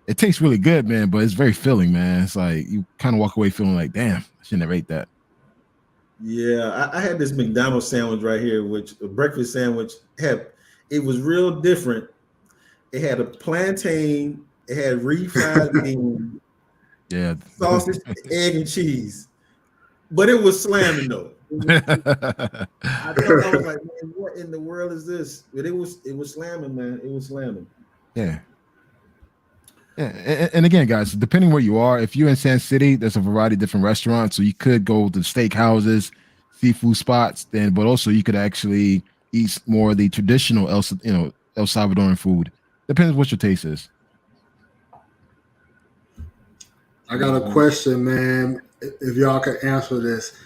It tastes really good, man, but it's very filling, man. It's like you kind of walk away feeling like, damn, I shouldn't have ate that. Yeah, I had this McDonald's sandwich right here, which a breakfast sandwich it was real different. It had a plantain, it had refried beans, sausage, egg, and cheese. But it was slamming though. I was like, man, what in the world is this? But it was slamming, man. It was slamming. Yeah. And again, guys, depending where you are, if you're in San City, there's a variety of different restaurants. So you could go to steak houses, seafood spots, but also you could actually eat more of the traditional El Salvadoran food. Depends what your taste is. I got a question, man. If y'all could answer this,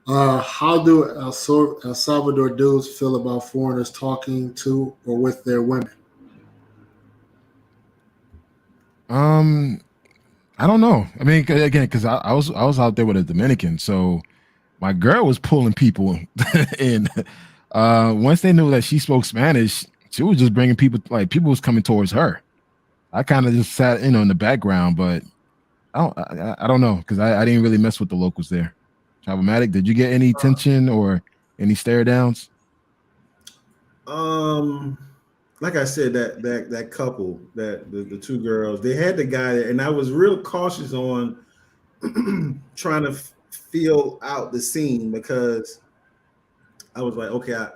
how do El Salvador dudes feel about foreigners talking to or with their women? I don't know. I mean, again, because I was out there with a Dominican, so my girl was pulling people in. Once they knew that she spoke Spanish, she was just bringing people. Like people was coming towards her. I kind of just sat, in the background, but I don't know because I didn't really mess with the locals there. Travelmatic, did you get any tension or any stare downs? Like I said, that couple, the two girls, they had the guy there, and I was real cautious on trying to feel out the scene because I was like, okay,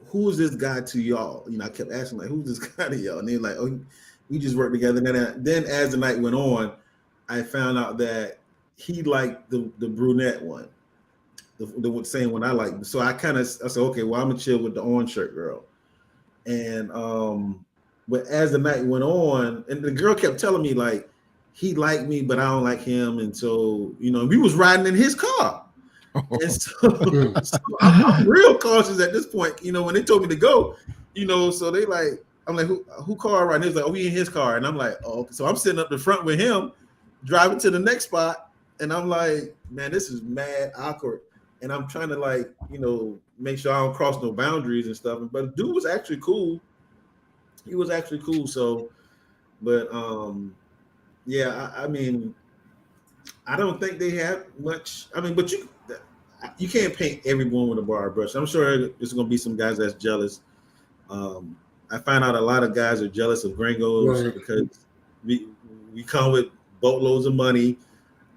who is this guy to y'all? You know, I kept asking like, who's this guy to y'all? And they were like, oh, we just worked together. And then as the night went on, I found out that he liked the brunette one, the same one I like. So I said, okay, well, I'm gonna chill with the orange shirt girl. And but as the night went on, and the girl kept telling me like he liked me, but I don't like him. And so, you know, we was riding in his car. And so, I'm real cautious at this point, you know, when they told me to go, you know, so they like, I'm like, who car right? And he's like, oh, we in his car. And I'm like, oh, okay. So I'm sitting up the front with him, driving to the next spot. And I'm like, man, this is mad awkward. And I'm trying to like, you know, make sure I don't cross no boundaries and stuff. But the dude was actually cool. He was actually cool. So, but yeah, I mean, I don't think they have much. I mean, but you can't paint everyone with a broad brush. I'm sure there's going to be some guys that's jealous. I find out a lot of guys are jealous of gringos because we come with boatloads of money,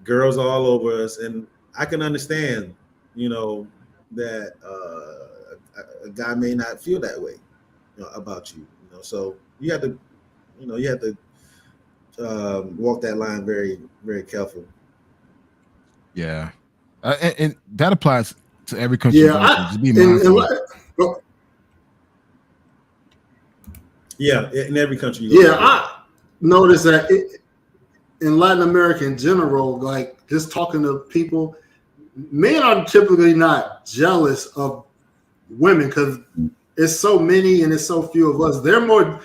girls all over us, and I can understand, you know, that a guy may not feel that way, you know, about you. You know, so you have to walk that line very, very careful. Yeah, and that applies to every country. Yeah, just be mindful. Yeah, in every country. I noticed that in Latin America in general, like just talking to people, men are typically not jealous of women because it's so many and it's so few of us. They're more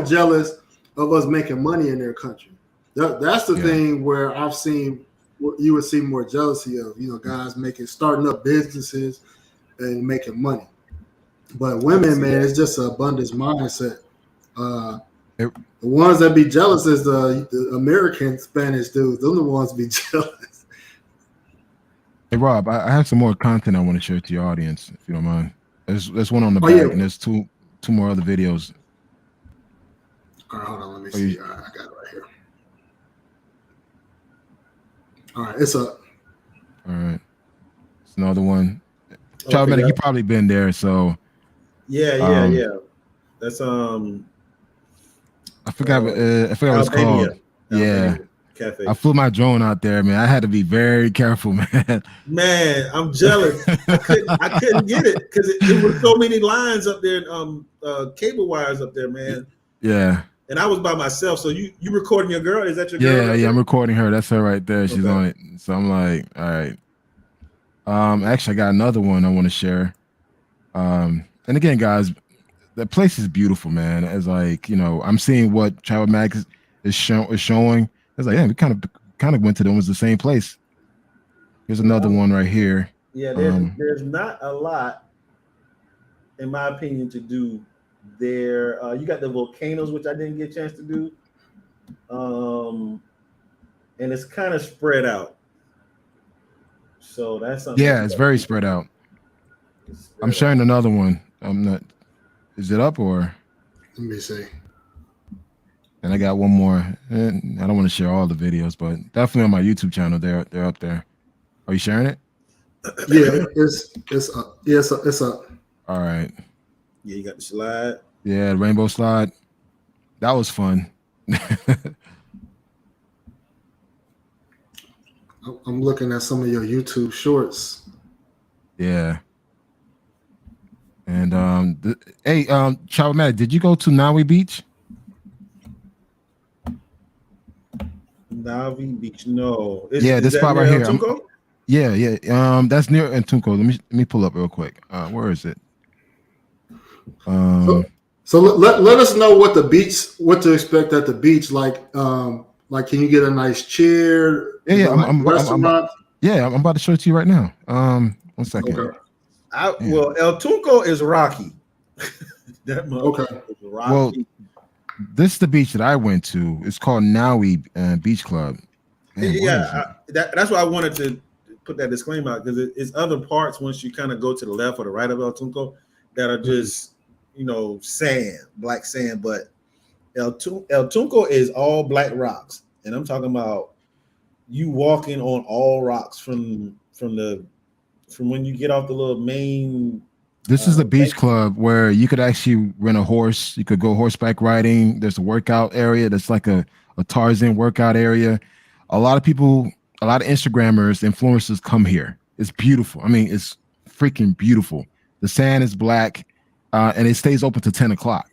jealous of us making money in their country. That's the thing where I've seen what you would see more jealousy of, you know, guys starting up businesses and making money. But women, man, it's just an abundance mindset. The ones that be jealous is the American Spanish dudes. Those are the ones be jealous. Hey Rob, I have some more content I want to share to your audience, if you don't mind. There's one on the back, and there's two more other videos. All right, hold on, let me see. All right, I got it right here. All right, it's up. All right, it's another one. Child Medic, you probably been there, so yeah. That's I forgot what it's called. Yeah. Cafe. I flew my drone out there, man. I had to be very careful, man. Man, I'm jealous. I couldn't get it because it was so many lines up there, cable wires up there, man. Yeah. And I was by myself. So you recording your girl? Is that your girl? Yeah, I'm recording her. That's her right there. She's on it. So I'm like, all right. Actually, I got another one I want to share. And again, guys, the place is beautiful, man. As like, you know, I'm seeing what Travel Mag is showing. It's like, yeah, we kind of went to them. It was the same place. Here's another one right here. Yeah, there's not a lot, in my opinion, to do there. You got the volcanoes, which I didn't get a chance to do. And it's kind of spread out. So that's something. Yeah, it's very spread out. I'm sharing another one. I'm not. Is it up or? Let me see. And I got one more. And I don't want to share all the videos, but definitely on my YouTube channel, they're up there. Are you sharing it? Yeah, it's up. Yeah, it's up. All right. Yeah, you got the slide. Yeah, rainbow slide. That was fun. I'm looking at some of your YouTube shorts. Yeah. And Child Matt, did you go to Naui Beach? Naui Beach, no. This spot right here. Yeah. That's near Antunco. Let me pull up real quick. Where is it? So let us know what to expect at the beach. Like can you get a nice chair? Yeah. I'm about to show it to you right now. 1 second. Okay. Well, El Tunco is rocky. That is rocky. Well, this is the beach that I went to. It's called Naui Beach Club. Man, that's why I wanted to put that disclaimer out because it's other parts once you kind of go to the left or the right of El Tunco that are just sand, black sand. But El Tunco is all black rocks, and I'm talking about you walking on all rocks from the from when you get off the little main. This is the beach club where you could actually rent a horse. You could go horseback riding. There's a workout area that's like a Tarzan workout area. A lot of people, a lot of Instagrammers, influencers come here. It's beautiful. I mean, it's freaking beautiful. The sand is black, and it stays open to 10 o'clock.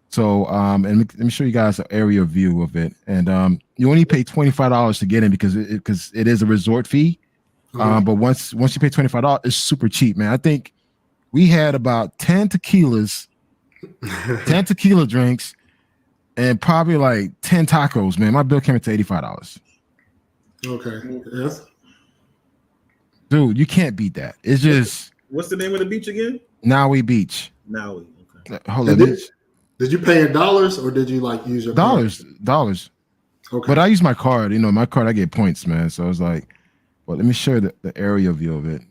So, and let me show you guys an area view of it. And you only pay $25 to get in because it is a resort fee. But once you pay $25, it's super cheap, man. I think we had about 10 tequilas, 10 tequila drinks, and probably like 10 tacos, man. My bill came to $85. Okay. Yes. Dude, you can't beat that. It's just. What's the name of the beach again? Naui Beach. Naui. Okay. Hold on. Did you pay in dollars or did you like use your dollars? card? Dollars. Okay. But I use my card. You know, my card, I get points, man. So I was like, well, let me show you the area view of it.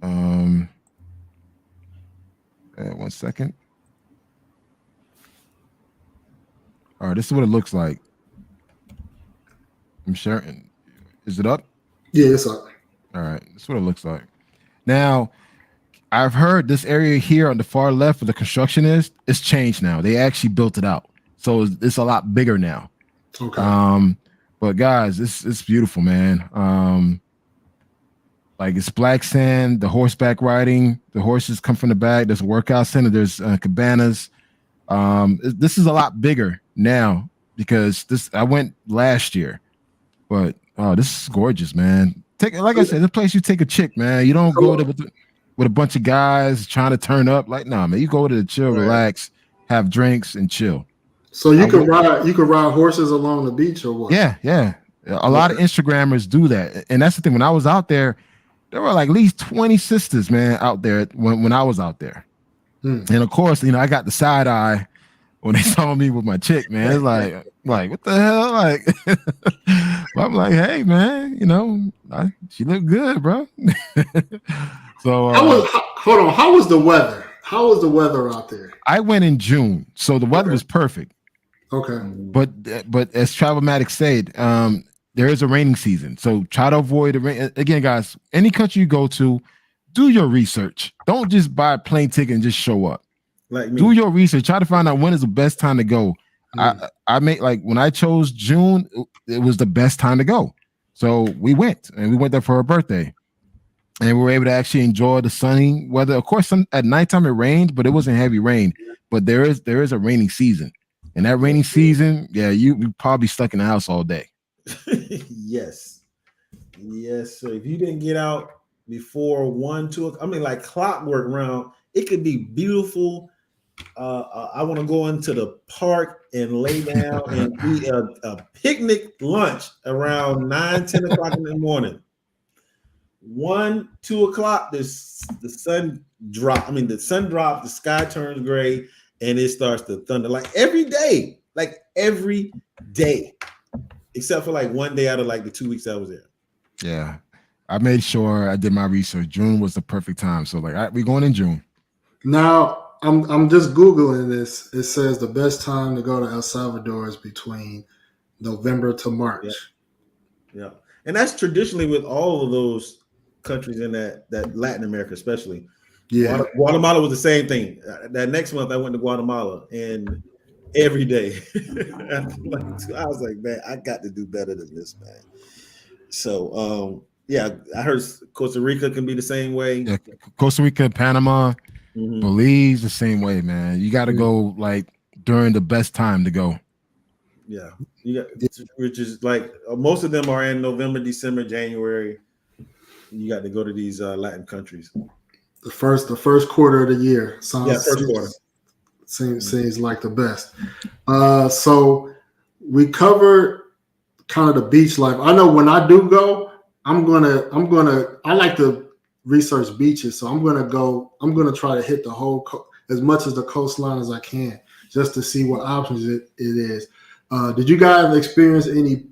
1 second. All right, this is what it looks like. I'm sharing. Is it up? Yeah, it's up. All right, this is what it looks like. Now, I've heard this area here on the far left where the construction is, it's changed now. They actually built it out. So it's a lot bigger now. Okay. But guys, it's beautiful, man. Like it's black sand, the horseback riding, the horses come from the back. There's a workout center, there's cabanas. This is a lot bigger now because I went last year, but this is gorgeous, man. Like I said, the place you take a chick, man. You don't go there with a bunch of guys trying to turn up. Like, nah, man, you go to chill, relax, have drinks, and chill. So you could ride horses along the beach or what? Yeah. A lot of Instagrammers do that. And that's the thing. When I was out there were like at least 20 sisters, man, out there when I was out there. And of course, you know, I got the side eye when they saw me with my chick, man. It's like what the hell? Like, I'm like, hey, man, you know, she looked good, bro. So hold on. How was the weather? How was the weather out there? I went in June, so the weather was perfect. Okay. But as Travelmatic said, there is a raining season, so try to avoid the rain. Again, guys, any country you go to, do your research. Don't just buy a plane ticket and just show up. Like me. Do your research. Try to find out when is the best time to go. I made like when I chose June, it was the best time to go. So we went there for her birthday. And we were able to actually enjoy the sunny weather. Of course, at nighttime it rained, but it wasn't heavy rain. But there is a raining season. And that raining season, yeah, you probably stuck in the house all day. Yes. So if you didn't get out before 1, 2, I mean, like clockwork around, it could be beautiful. I want to go into the park and lay down and eat a picnic lunch around 9, 10 o'clock in the morning. 1, 2 o'clock, the sun drops, the sky turns gray, and it starts to thunder like every day, except for like one day out of like the 2 weeks I was there. Yeah, I made sure I did my research. June was the perfect time, so like we're going in June. Now I'm just Googling this. It says the best time to go to El Salvador is between November to March. Yeah. And that's traditionally with all of those countries in that Latin America, especially. Yeah. Guatemala was the same thing. That next month I went to Guatemala, and every day I was like, man, I got to do better than this, man. So I heard Costa Rica can be the same way. Yeah, Costa Rica, Panama, Belize, the same way, man. You got to go like during the best time to go. Yeah, which is like most of them are in November, December, January. You got to go to these Latin countries. The first quarter of the year first quarter seems like the best. So we covered kind of the beach life. I know when I do go, I like to research beaches, so I'm gonna try to hit the whole as much as the coastline as I can, just to see what options it is. Did you guys experience any,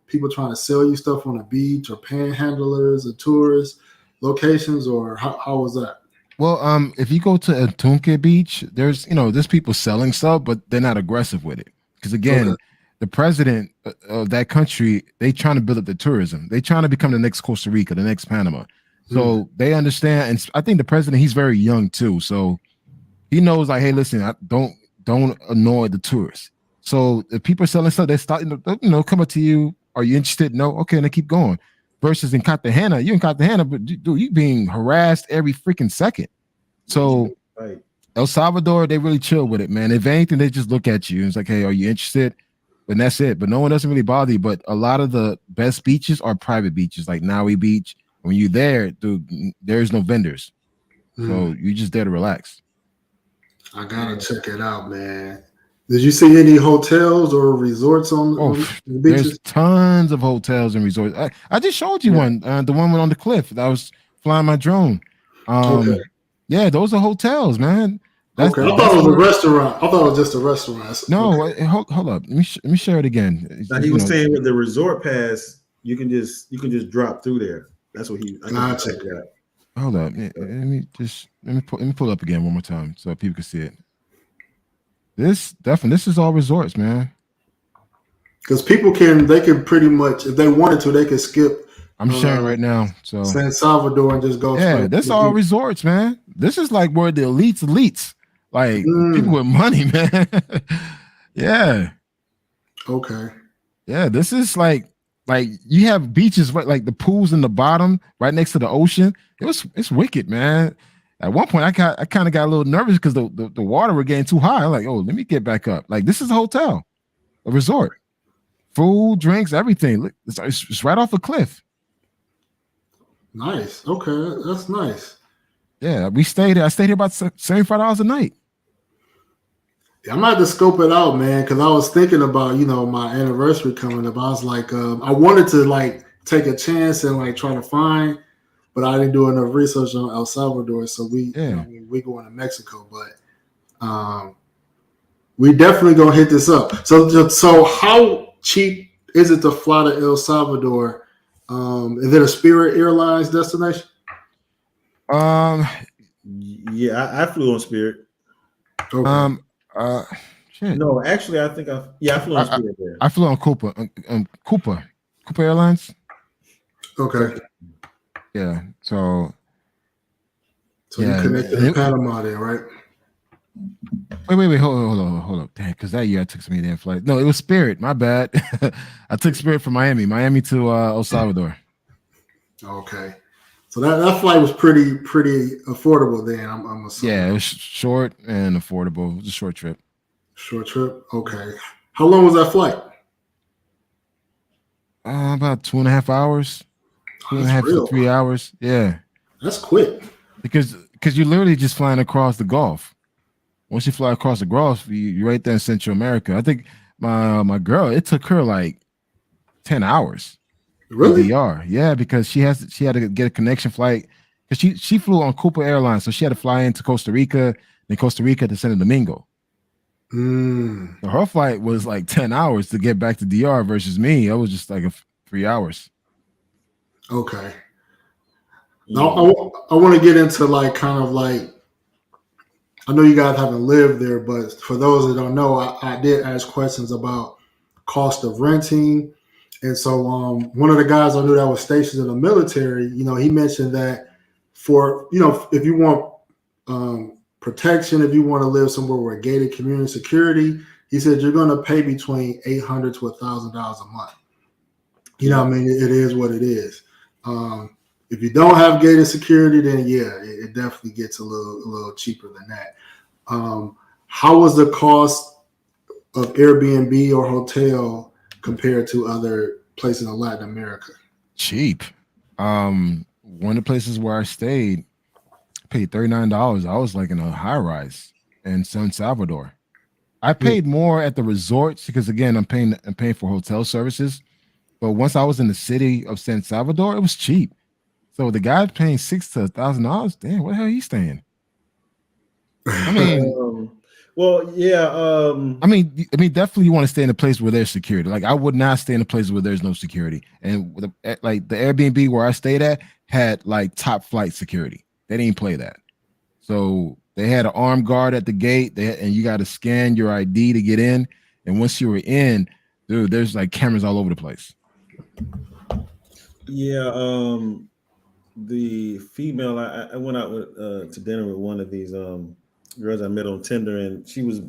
people trying to sell you stuff on the beach, or panhandlers or tourist locations, or how was that? Well, if you go to Atunque Beach, there's people selling stuff, but they're not aggressive with it. Because again, the president of that country, they trying to build up the tourism. They trying to become the next Costa Rica, the next Panama. So they understand, and I think the president, he's very young too, so he knows like, hey, listen, don't annoy the tourists. So if people are selling stuff, they're starting to, come up to you. Are you interested? No, okay, and they keep going. Versus in Cartagena, but dude, you being harassed every freaking second. So right. El Salvador, they really chill with it, man. If anything, they just look at you and it's like, hey, are you interested? And that's it. But no one doesn't really bother you. But a lot of the best beaches are private beaches, like Naui Beach. When you're there, dude, there's no vendors. So you're just there to relax. I gotta check it out, man. Did you see any hotels or resorts on the beaches? There's tons of hotels and resorts. I just showed you one, the one on the cliff that I was flying my drone. Okay. Yeah, those are hotels, man. I thought it was a restaurant. I thought it was just a restaurant. No, hold up. Let me share it again. Now he was saying with the resort pass, you can just drop through there. That's what I can check it out. Hold up. Let me pull up again one more time so people can see it. This is all resorts, man. Because people they can pretty much, if they wanted to, they could skip. I'm sharing right now. So San Salvador and just go. Yeah, this all resorts, man. This is like where the elites, like people with money, man. Yeah. Okay. Yeah, this is like you have beaches, right? Like the pools in the bottom, right next to the ocean. It's wicked, man. At one point, I kind of got a little nervous because the water were getting too high. I'm like, oh, let me get back up. Like this is a hotel, a resort, food, drinks, everything. Look, it's right off a cliff. Nice. Okay, that's nice. Yeah, I stayed here about $75 a night. Yeah, I'm gonna have to scope it out, man, because I was thinking about my anniversary coming up. I was like, I wanted to like take a chance and like try to find, but I didn't do enough research on El Salvador, so we going to Mexico, but we definitely gonna hit this up. So how cheap is it to fly to El Salvador? Is it a Spirit Airlines destination? Yeah, I flew on Spirit. Okay. Shit. No, actually, I think I flew on Spirit there. I flew on Copa Airlines. Okay. Yeah. So you connected to Panama there, right? Wait, hold on. Damn, because that year I took so many damn flights. No, it was Spirit. My bad. I took Spirit from Miami to El Salvador. Okay, so that flight was pretty affordable then. I'm assuming. Yeah, it was short and affordable. It was a short trip. Short trip. Okay. How long was that flight? About 2.5 hours. 2.5 to 3 hours. Yeah. That's quick. Because you're literally just flying across the Gulf. Once you fly across the Gulf, you're right there in Central America. I think my girl, it took her like 10 hours. Really? DR. Yeah, because she had to get a connection flight because she flew on Copa Airlines, so she had to fly into Costa Rica, then Costa Rica to Santo Domingo. So her flight was like 10 hours to get back to DR versus me. It was just like 3 hours. Okay. Now I want to get into like kind of like, I know you guys haven't lived there, but for those that don't know, I did ask questions about cost of renting. And so one of the guys I knew that was stationed in the military, he mentioned that for, if you want protection, if you want to live somewhere where gated community security, he said you're going to pay between $800 to $1,000 a month. You know what I mean? It is what it is. If you don't have gated security, then it definitely gets a little cheaper than that. How was the cost of Airbnb or hotel compared to other places in Latin America? Cheap. One of the places where I stayed, paid $39. I was like in a high rise in San Salvador. I paid more at the resorts because again, I'm paying for hotel services. But once I was in the city of San Salvador, it was cheap. So the guy paying $600 to $1,000, damn, where the hell are you staying? I mean, well, yeah. I mean, definitely you want to stay in a place where there's security. Like I would not stay in a place where there's no security. And like the Airbnb where I stayed at had like top flight security. They didn't play that. So they had an armed guard at the gate. And you got to scan your ID to get in. And once you were in, dude, there's like cameras all over the place. Yeah. the female, I went out with to dinner with one of these girls I met on Tinder, and she was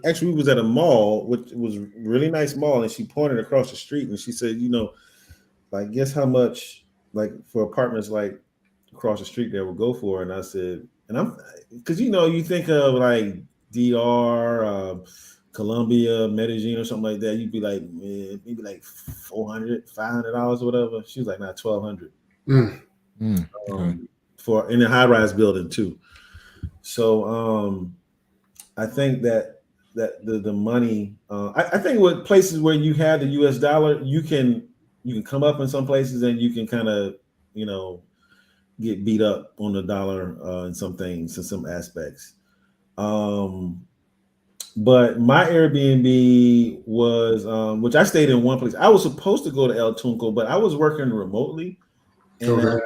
actually, we was at a mall, which was a really nice mall, and she pointed across the street and she said, you know, like, guess how much, like, for apartments like across the street that would go for. And I said, and I'm, because you know, you think of like DR, Columbia, Medellin, or something like that, you'd be like, man, maybe like $400, $500 or whatever. She was like, not 1,200. Okay. For in a high rise building too. So I think that the money, I think with places where you have the US dollar, you can come up in some places and you can kind of, you know, get beat up on the dollar in some things, in some aspects. But my Airbnb was, which I stayed in one place. I was supposed to go to El Tunco, but I was working remotely, and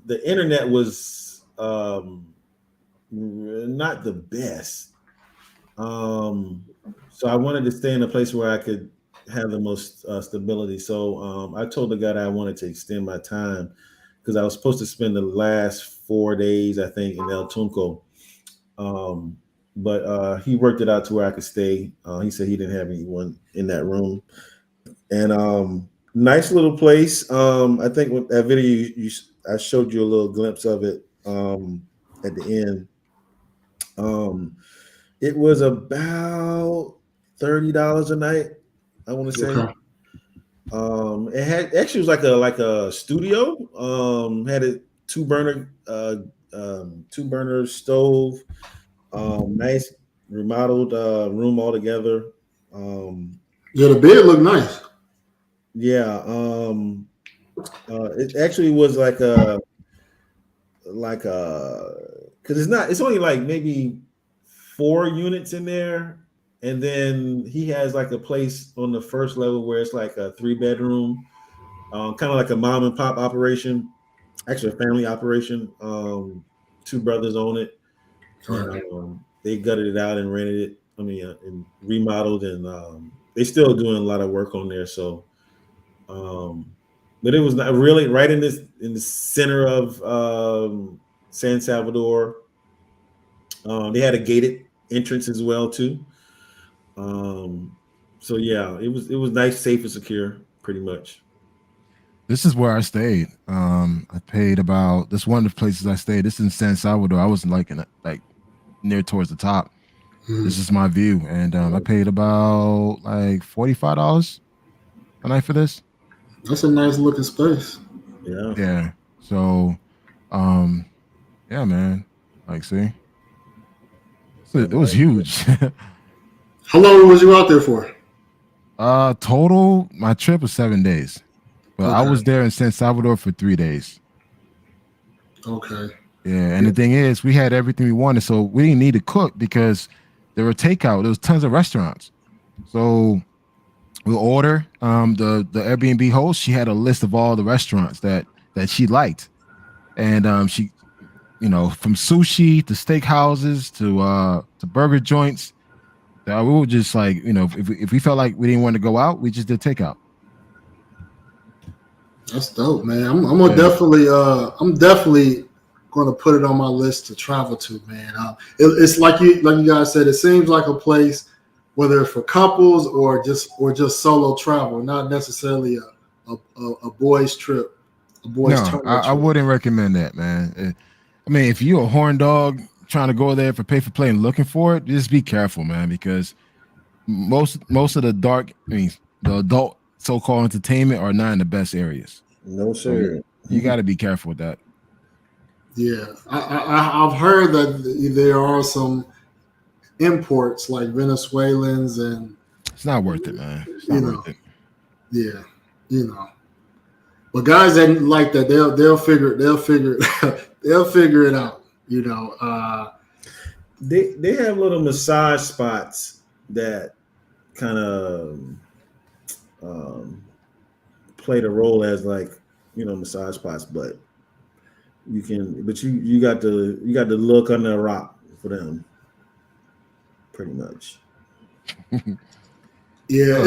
the internet was not the best. So I wanted to stay in a place where I could have the most stability. So I told the guy that I wanted to extend my time because I was supposed to spend the last 4 days, I think, in El Tunco. But he worked it out to where I could stay. He said he didn't have anyone in that room. And nice little place. I think with that video, I showed you a little glimpse of it at the end. It was about $30 a night, I want to say. Okay. It had actually, it was like a studio. Had a two burner stove. Nice remodeled room altogether. Yeah, the bed looked nice. Yeah. It actually was like because it's only like maybe 4 units in there, and then he has like a place on the first level where it's like a 3-bedroom, kind of like a mom and pop operation, actually a family operation. 2 brothers own it. And, they gutted it out and rented it. I mean, and remodeled, and they still doing a lot of work on there. So, but it was not really right in the center of San Salvador. They had a gated entrance as well too. So yeah, it was nice, safe, and secure, pretty much. This is where I stayed. I paid about, this one of the places I stayed. This is in San Salvador. I wasn't like near towards the top. This is my view, and I paid about like $45 a night for this. That's a nice looking space. Yeah. So, yeah, man. Like, see, it was huge. How long was you out there for? Total, my trip was 7 days, but I was there in San Salvador for 3 days. Okay. Yeah, and the thing is, we had everything we wanted, so we didn't need to cook because there were takeout. There was tons of restaurants, so we'll order. The Airbnb host, she had a list of all the restaurants that she liked, and she, you know, from sushi to steak houses to burger joints. We were just like, you know, if we felt like we didn't want to go out, we just did takeout. That's dope, man. I'm definitely going to put it on my list to travel to, man. It's like you guys said. It seems like a place, whether it's for couples or just solo travel, not necessarily a boys trip. I wouldn't recommend that, man. I mean, if you're a horn dog trying to go there for pay for play and looking for it, just be careful, man, because most of the the adult so-called entertainment are not in the best areas. No, sir. So you got to be careful with that. Yeah, I've heard that there are some imports like Venezuelans, and it's not worth it, man. It's not worth it. Yeah, you know. But guys that like that, they'll figure it out. You know, they have little massage spots that kind of play the role as, like, you know, massage spots, but you got to look under a rock for them, pretty much. Yeah,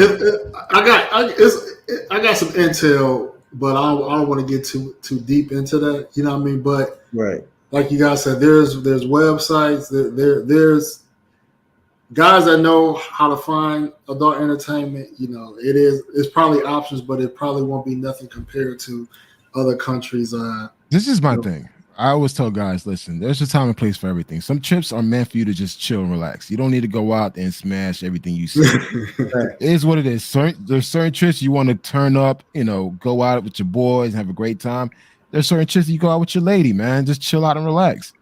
I got some intel but I don't want to get too deep into that. You know what I mean? But Right. like you guys said, there's websites, there's guys that know how to find adult entertainment. You know, it's probably options, but it probably won't be nothing compared to other countries. This is my you know, thing. I always tell guys, listen, there's a time and place for everything. Some trips are meant for you to just chill and relax. You don't need to go out and smash everything you see. It is what it is. There's certain trips you want to turn up, go out with your boys, have a great time. There's certain trips you go out with your lady, man. Just chill out and relax.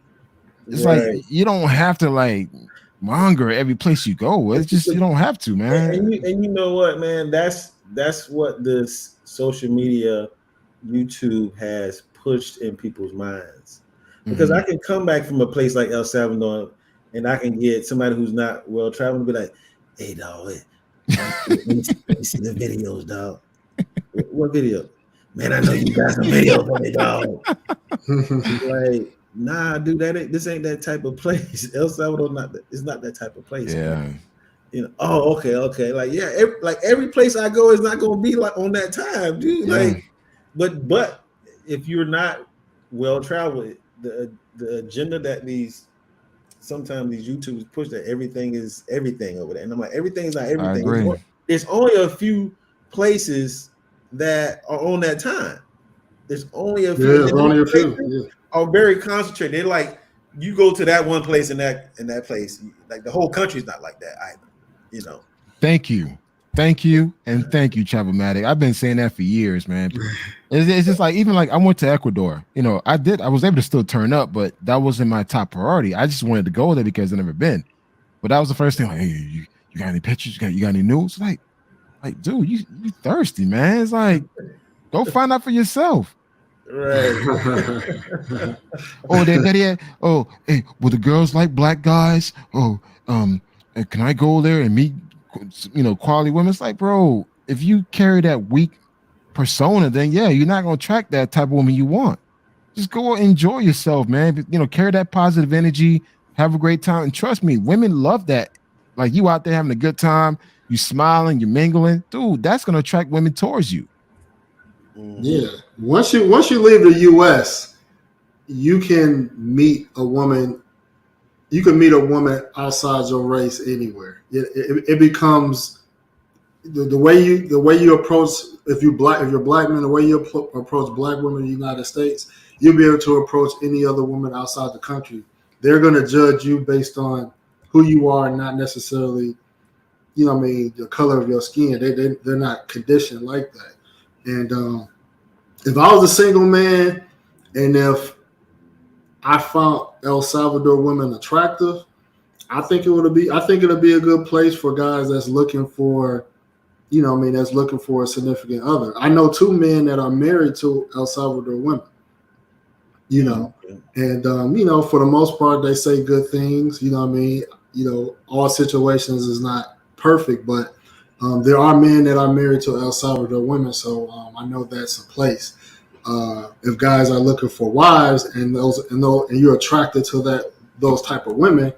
It's like you don't have to like monger every place you go. It's just you don't have to, man. And you know what, man? That's what this social media, YouTube has pushed in people's minds. Because I can come back from a place like El Salvador and I can get somebody who's not well traveled to be like, hey dog, let me see the videos, dog. What video? Man, I know you got some videos for me, dog. Like, nah, dude, this ain't that type of place. El Salvador it's not that type of place. Yeah. Man. Oh, okay. Like, yeah, every place I go is not gonna be like on that time, dude. Yeah. Like, but if you're not well traveled, the agenda that sometimes these YouTubers push that everything is everything over there, and I'm like, everything's not everything. I agree. There's only a few places that are on that time. There's only a few. Yeah, there's only a few. Yeah. Are very concentrated. They're like, you go to that one place and that place, like the whole country's not like that either. Thank you, and thank you, Travelmatic. I've been saying that for years, man. It's just like even like I went to Ecuador. I was able to still turn up, but that wasn't my top priority. I just wanted to go there because I've never been. But that was the first thing. Like, hey, you got any pictures? You got any news? Like, dude, you thirsty, man? It's like, go find out for yourself. Right. Oh, hey, will the girls like black guys? Oh, can I go there and meet, quality women? It's like, bro, if you carry that weak persona, then yeah, you're not gonna attract that type of woman you want. Just go enjoy yourself, man. Carry that positive energy, have a great time, and trust me, women love that. Like you out there having a good time, you smiling, you're mingling, dude. That's gonna attract women towards you. Yeah. Once you leave the U.S., you can meet a woman. You can meet a woman outside your race anywhere. It becomes the way you approach. If you're black man, the way you approach black women in the United States, you'll be able to approach any other woman outside the country. They're going to judge you based on who you are, not necessarily, the color of your skin. They're not conditioned like that. And if I was a single man, and if I found El Salvador women attractive, I think it'll be a good place for guys that's looking for, that's looking for a significant other. I know 2 men that are married to El Salvador women, and for the most part they say good things. All situations is not perfect, but there are men that are married to El Salvador women, so I know that's a place. If guys are looking for wives and you're attracted to those type of women,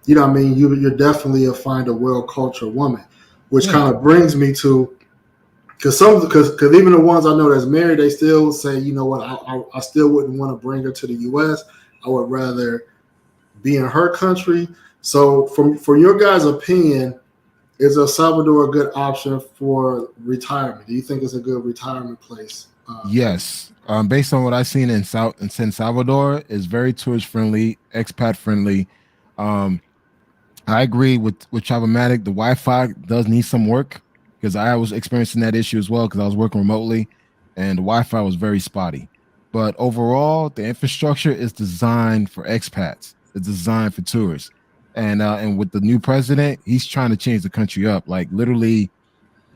you're definitely a find a well cultured woman, which kind of brings me to because even the ones I know that's married, they still say, you know what, I still wouldn't want to bring her to the U.S. I would rather be in her country. So for your guys' opinion, is El Salvador a good option for retirement? Do you think it's a good retirement place? Yes. Based on what I've seen in San Salvador, is very tourist friendly, expat friendly. I agree with Travelmatic. The Wi-Fi does need some work because I was experiencing that issue as well because I was working remotely and the Wi-Fi was very spotty. But overall, the infrastructure is designed for expats. It's designed for tourists. And with the new president, he's trying to change the country up. Like literally,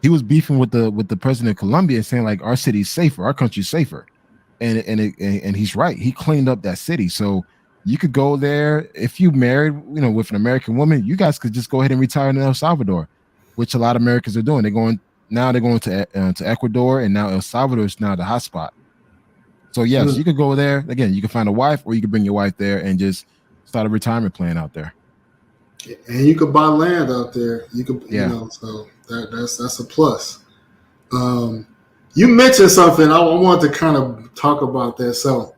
he was beefing with the president of Colombia, saying like our city's safer, our country's safer, and he's right. He cleaned up that city, so you could go there if you married, with an American woman. You guys could just go ahead and retire in El Salvador, which a lot of Americans are doing. They're going to Ecuador, and now El Salvador is now the hotspot. So yes, you could go there again. You can find a wife, or you could bring your wife there and just start a retirement plan out there. And you could buy land out there. You could, so that's a plus. You mentioned something. I wanted to kind of talk about that. So,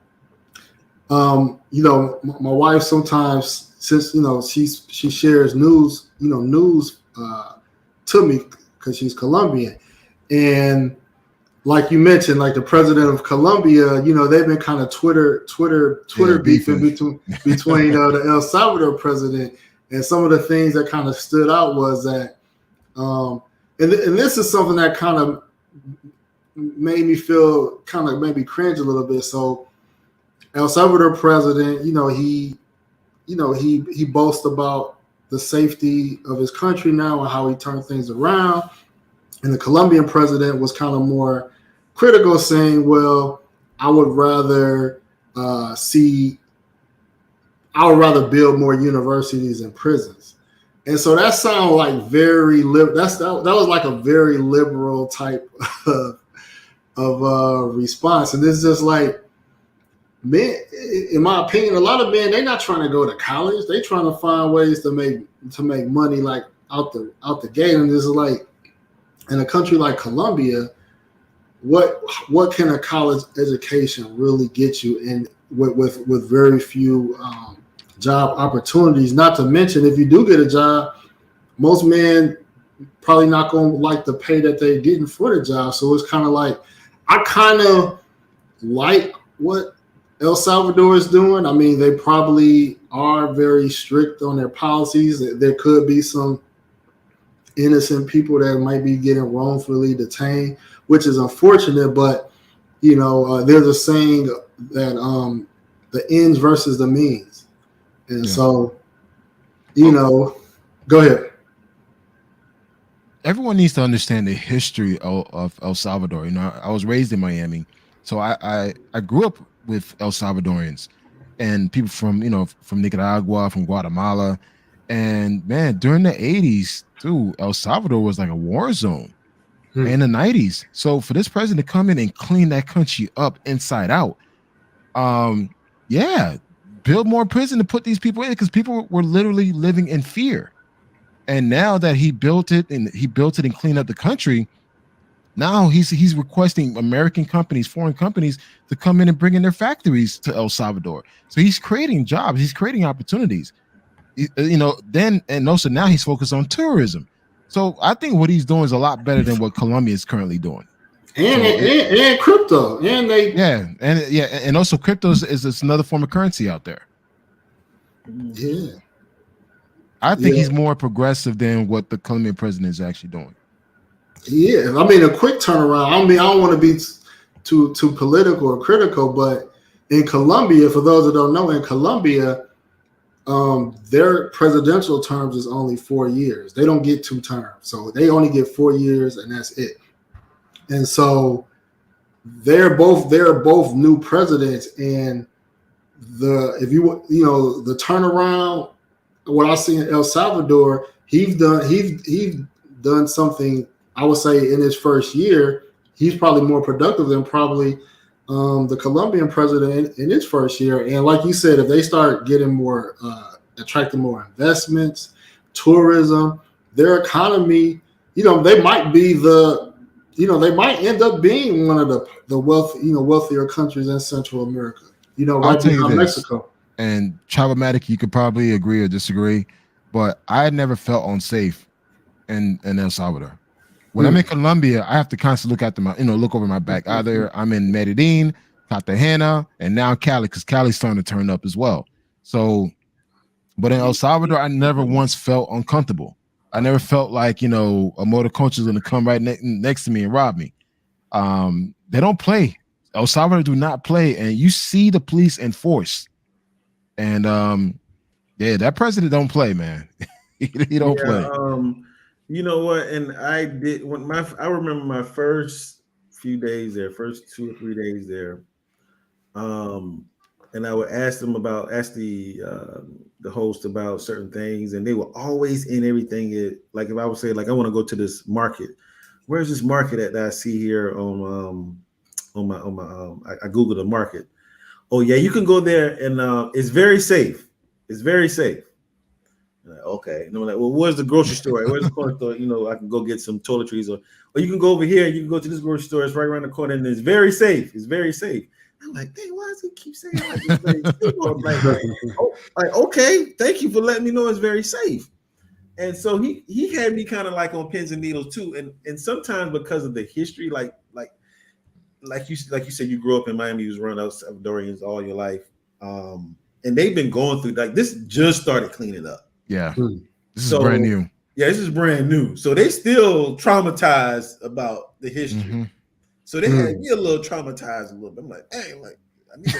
my wife sometimes, since she shares news, to me because she's Colombian, and like you mentioned, like the president of Colombia, they've been kind of Twitter beefing between the El Salvador president, and some of the things that kind of stood out was that, and this is something that kind of made me feel kind of maybe cringe a little bit. So El Salvador president, he boasts about the safety of his country now and how he turned things around. And the Colombian president was kind of more critical, saying, well, I would rather build more universities and prisons. And so that sounded like very that was like a very liberal type of response. And this is just like, men, in my opinion, a lot of men, they're not trying to go to college. They're trying to find ways to make money like out the gate. And this is like, in a country like Colombia, what can a college education really get you in with very few job opportunities? Not to mention, if you do get a job, most men probably not going to like the pay that they're getting for the job. So it's kind of like, I kind of like what El Salvador is doing. I mean, they probably are very strict on their policies. There could be some innocent people that might be getting wrongfully detained, which is unfortunate. But there's a saying that the ends versus the means, and so go ahead. Everyone needs to understand the history of El Salvador. I was raised in Miami, so I grew up with El Salvadorians and people from Nicaragua, from Guatemala, and man, during the 80s, too, El Salvador was like a war zone. In the 90s. So for this president to come in and clean that country up inside out, build more prison to put these people in, because people were literally living in fear. And now that he built it and cleaned up the country, now he's requesting American companies, foreign companies, to come in and bring in their factories to El Salvador. So he's creating jobs, he's creating opportunities. Also now he's focused on tourism. So I think what he's doing is a lot better than what Colombia is currently doing. And crypto, and also crypto is another form of currency out there. Yeah, I think he's more progressive than what the Colombian president is actually doing. Yeah, I mean, a quick turnaround. I mean, I don't want to be too political or critical, but in Colombia, for those that don't know, in Colombia, their presidential terms is only 4 years. They don't get 2 terms, so they only get 4 years, and that's it. And so they're both new presidents, and the turnaround. What I see in El Salvador, he's done something. I would say in his first year, he's probably more productive than probably the Colombian president in his first year. And like you said, if they start getting more, attracting more investments, tourism, their economy, they might be they might end up being one of the wealthier countries in Central America. Right behind Mexico. And Chavomatic, you could probably agree or disagree, but I never felt unsafe in El Salvador. When I'm in Colombia, I have to constantly look over my back. Either I'm in Medellin, Cartagena, and now Cali, because Cali's starting to turn up as well. So, but in El Salvador, I never once felt uncomfortable. I never felt like, a motor coach is going to come right next to me and rob me. They don't play. El Salvador do not play, and you see the police enforce. And that president don't play, man. he don't play. You know what? And I remember my first few days there, first 2 or 3 days there. And I would ask the host about certain things, and they were always in everything. Like if I would say, like, I want to go to this market. Where's this market at that I see here on my I Googled the market. Oh yeah, you can go there, and it's very safe. It's very safe. Like, okay. And I'm like, well, where's the grocery store? Where's the corner store? You know, I can go get some toiletries, or you can go over here. You can go to this grocery store. It's right around the corner, and it's very safe. It's very safe. I'm like, dang, why does he keep saying like it's very safe? I'm like, okay, thank you for letting me know it's very safe. And so he had me kind of like on pins and needles too. And sometimes because of the history, like you said, you grew up in Miami, you was around us Salvadorians all your life. And they've been going through, like, this just started cleaning up. Yeah. This is brand new. Yeah, this is brand new. So they still traumatized about the history. Mm-hmm. So they had me a little traumatized a little bit. I'm like, dang, like, I need to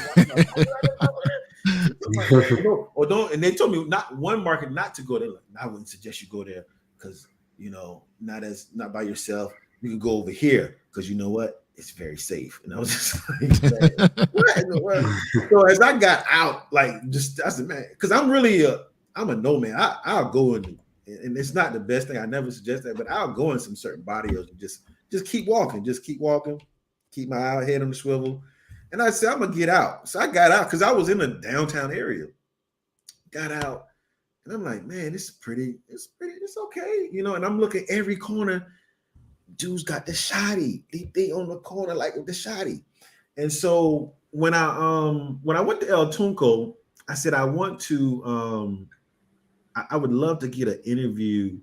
watch or don't. And they told me not one market not to go there. Like, I wouldn't suggest you go there because, you know, not by yourself. You can go over here because you know what? It's very safe. And I was just like, what? So as I got out, like, I said, man, because I'm really I'm a no man. I'll go and it's not the best thing. I never suggest that, but I'll go in some certain body areas and just keep walking, keep my head on the swivel. And I said, I'm gonna get out. So I got out because I was in a downtown area. Got out, and I'm like, man, it's okay, you know. And I'm looking every corner. Dudes got the shotty. They on the corner like with the shotty. And so when I went to El Tunco, I said I want to I would love to get an interview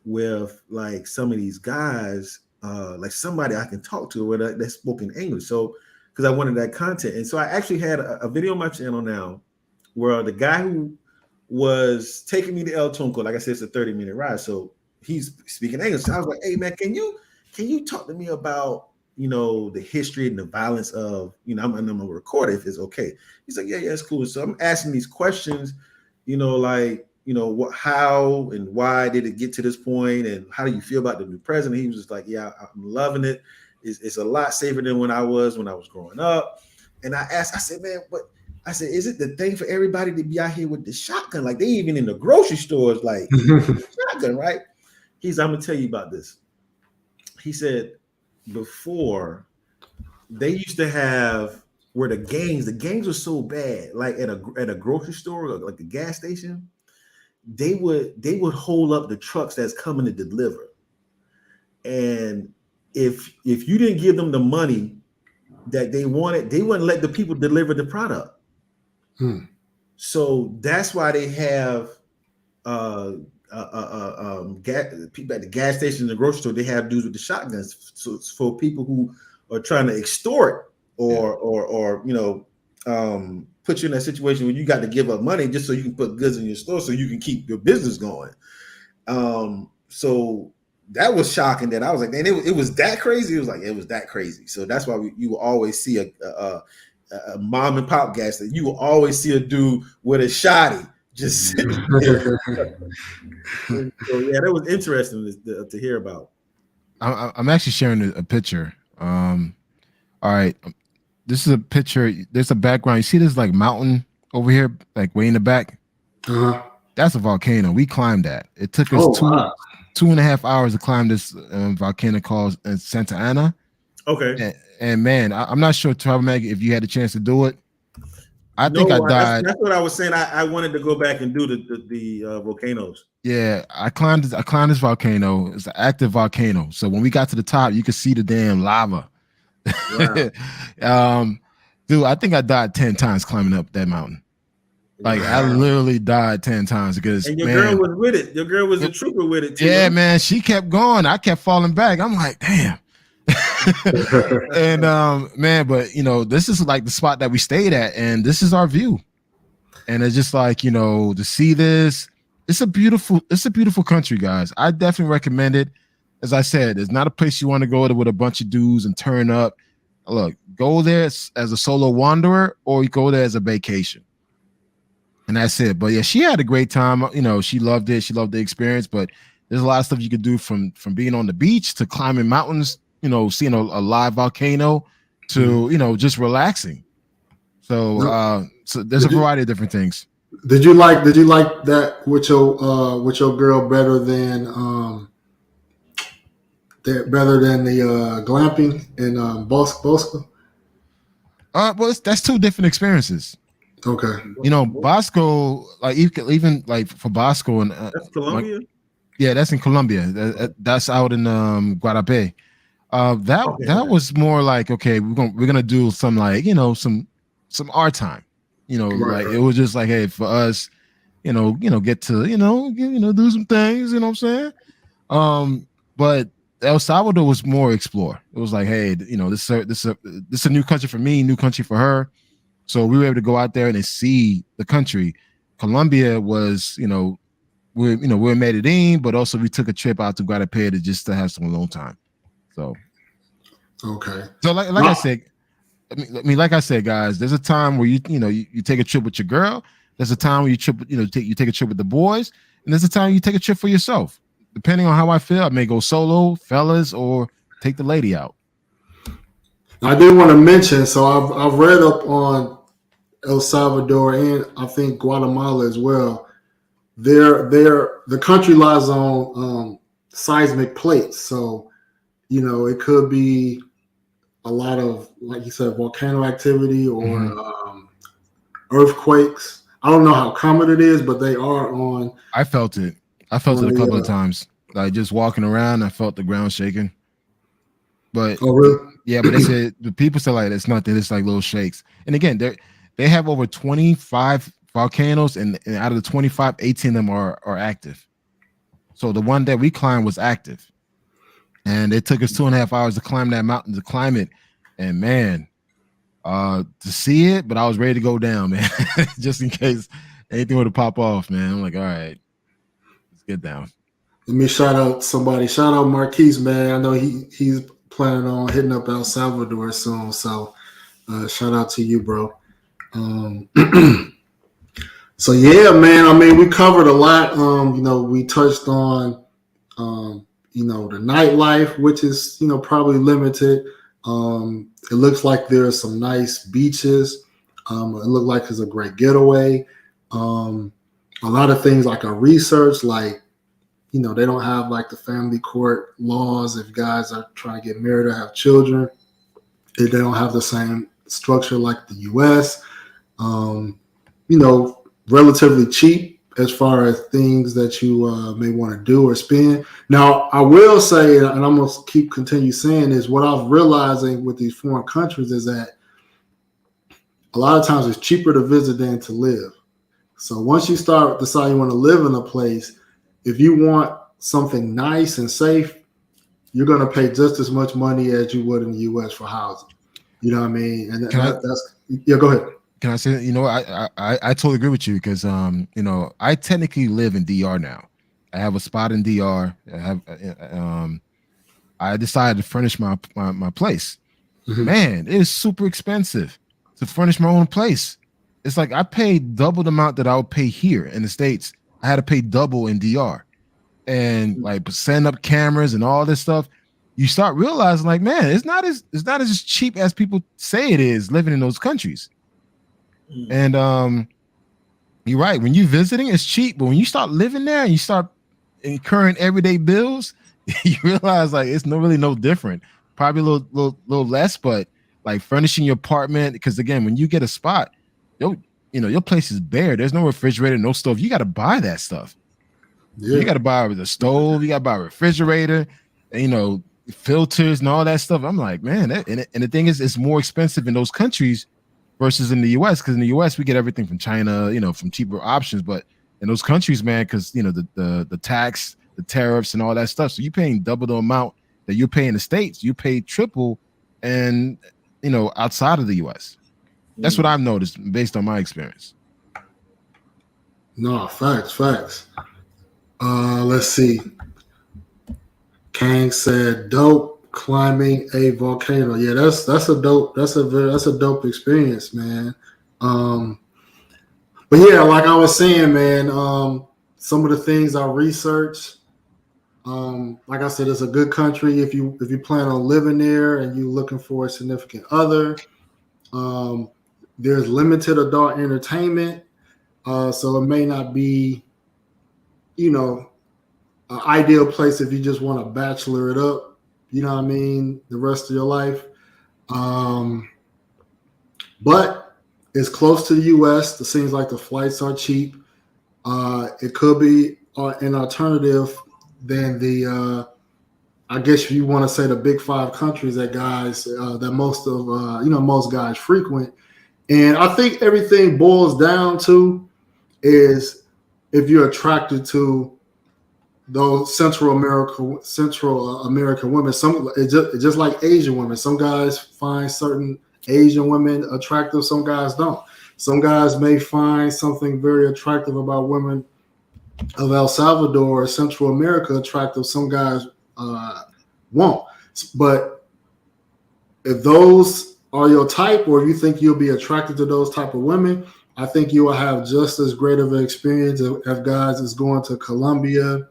with like some of these guys, like somebody I can talk to that spoke in English. So because I wanted that content. And so I actually had a video on my channel now where the guy who was taking me to El Tunco, like I said, it's a 30-minute ride. So he's speaking English. So I was like, hey man, can you talk to me about, you know, the history and the violence of, you know, I'm gonna record it if it's okay. He's like, yeah, it's cool. So I'm asking these questions, you know, like, you know, how and why did it get to this point, and how do you feel about the new president? He was just like, yeah, I'm loving it. It's a lot safer than when I was growing up. And I asked, I said, man, is it the thing for everybody to be out here with the shotgun? Like they even in the grocery stores, like shotgun, right? I'm gonna tell you about this. He said before they used to have where the gangs were so bad, like at a grocery store, like a gas station, they would hold up the trucks that's coming to deliver. And if you didn't give them the money that they wanted, they wouldn't let the people deliver the product. So that's why they have people at the gas station and the grocery store. They have dudes with the shotguns. So it's for people who are trying to extort or you know, put you in that situation where you got to give up money just so you can put goods in your store so you can keep your business going. So that was shocking. That I was like, man, it was that crazy. It was that crazy. So that's why you will always see a mom and pop gas station. You will always see a dude with a shotty just sitting there. So yeah, that was interesting to hear about. I'm actually sharing a picture. All right, this is a picture. There's a background. You see this like mountain over here, like way in the back. That's a volcano. We climbed that. It took us 2.5 hours to climb this volcano called Santa Ana. Okay. And man, I'm not sure, Travel Mag, if you had a chance to do it. I think I died. That's what I was saying. I wanted to go back and do the volcanoes. Yeah, I climbed this volcano. It's an active volcano. So when we got to the top, you could see the damn lava. Wow. Dude, I think I died 10 times climbing up that mountain. Like I literally died 10 times because and your girl was with it. Your girl was a trooper with it too. Yeah, man, she kept going. I kept falling back. I'm like, damn. And man, but you know, this is like the spot that we stayed at, and this is our view. And it's just like, you know, to see this, it's a beautiful country, guys. I definitely recommend it. As I said, it's not a place you want to go to with a bunch of dudes and turn up. Look, go there as a solo wanderer, or you go there as a vacation. And that's it. But yeah, she had a great time. You know, she loved it. She loved the experience. But there's a lot of stuff you could do from being on the beach to climbing mountains, you know, seeing a live volcano to, you know, just relaxing. So so there's a variety of different things. Did you like that with your girl better than the glamping in Bosco? Well, that's two different experiences. Okay. You know, Bosco, like even like for Bosco and That's Colombia. yeah, that's in Colombia. That's out in Guadalupe. That was more like, okay, we're gonna do some, like, you know, some art time. You know, Right. like it was just like, hey, for us, get to, do some things, you know what I'm saying? But El Salvador was more explore. It was like, hey, this is a new country for me, new country for her. So we were able to go out there and see the country. Colombia was, we made it in, but also we took a trip out to Guadalupe to have some alone time. So okay. So like I said, like I said, guys, there's a time where you take a trip with your girl. There's a time where you take a trip with the boys, and there's a time you take a trip for yourself. Depending on how I feel, I may go solo, fellas, or take the lady out. I did want to mention, so I've read up on El Salvador and I think Guatemala as well. The country lies on seismic plates, so it could be a lot of, like you said, volcano activity or earthquakes. I don't know how common it is, but they are on. I felt it. I felt it a couple of times. Like just walking around, I felt the ground shaking. But oh, really? Yeah, but they said the people said like it's nothing. It's like little shakes. And again, they have over 25 volcanoes, and out of the 25, 18 of them are active. So the one that we climbed was active, and it took us 2.5 hours to climb that mountain, to climb it. And man, to see it, but I was ready to go down, man, just in case anything were to pop off, man. I'm like, all right, let's get down. Let me shout out somebody. Shout out Marquise, man. I know he's planning on hitting up El Salvador soon. So shout out to you, bro. So yeah, man. I mean, we covered a lot. We touched on the nightlife, which is probably limited. It looks like there's some nice beaches. It looked like it's a great getaway. A lot of things like a research, like they don't have like the family court laws if guys are trying to get married or have children. They don't have the same structure like the U.S. Relatively cheap as far as things that you may want to do or spend. Now, I will say, and I'm going to continue saying, is what I'm realizing with these foreign countries is that a lot of times it's cheaper to visit than to live. So once you start decide you want to live in a place, if you want something nice and safe, you're going to pay just as much money as you would in the U.S. for housing. You know what I mean? And go ahead. Can I say, I totally agree with you because, I technically live in DR now. I have a spot in DR. I decided to furnish my place. Mm-hmm. Man, it is super expensive to furnish my own place. It's like I paid double the amount that I would pay here in the States. I had to pay double in DR, and like setting up cameras and all this stuff. You start realizing, like, man, it's not as cheap as people say it is living in those countries. And you're right. When you're visiting, it's cheap, but when you start living there and you start incurring everyday bills, you realize like it's really no different. Probably a little less, but like furnishing your apartment, because again, when you get a spot, your place is bare. There's no refrigerator, no stove. You got to buy that stuff. Yeah. You got to buy the stove. You got to buy a refrigerator, and, filters and all that stuff. I'm like, man, and the thing is, it's more expensive in those countries versus in the U.S. Because in the U.S. we get everything from China, from cheaper options. But in those countries, man, because the tax, the tariffs, and all that stuff, so you're paying double the amount that you pay in the States. You pay triple, and outside of the U.S. That's what I've noticed based on my experience. No, facts. Let's see. Kang said, "Dope climbing a volcano." Yeah, that's a dope experience, man. But yeah, like I was saying, man, some of the things I researched, like I said, it's a good country if you plan on living there and you're looking for a significant other. There's limited adult entertainment, so it may not be, an ideal place if you just want to bachelor it up, the rest of your life. But It's close to the U.S. It seems like the flights are cheap. It could be an alternative than the I guess you want to say the big five countries that guys that most of most guys frequent. And I think everything boils down to is if you're attracted to those Central American women. Some it's just like Asian women. Some guys find certain Asian women attractive. Some guys don't. Some guys may find something very attractive about women of El Salvador or Central America attractive. Some guys won't. But if those are your type, or if you think you'll be attracted to those type of women, I think you will have just as great of an experience if guys is going to Colombia,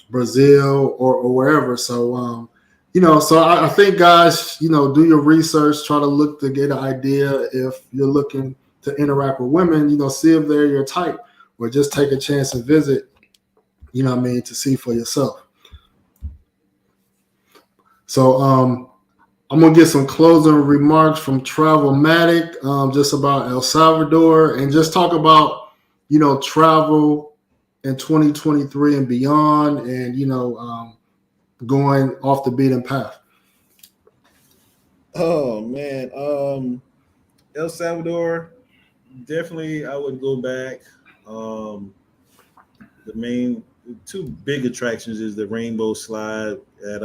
Brazil, or wherever. So, so I think guys, do your research, try to look to get an idea if you're looking to interact with women, see if they're your type, or just take a chance and visit, to see for yourself. So I'm going to get some closing remarks from Travelmatic just about El Salvador and just talk about, travel in 2023 and beyond and, going off the beaten path. Oh, man. El Salvador, definitely I would go back. The main two big attractions is the Rainbow Slide at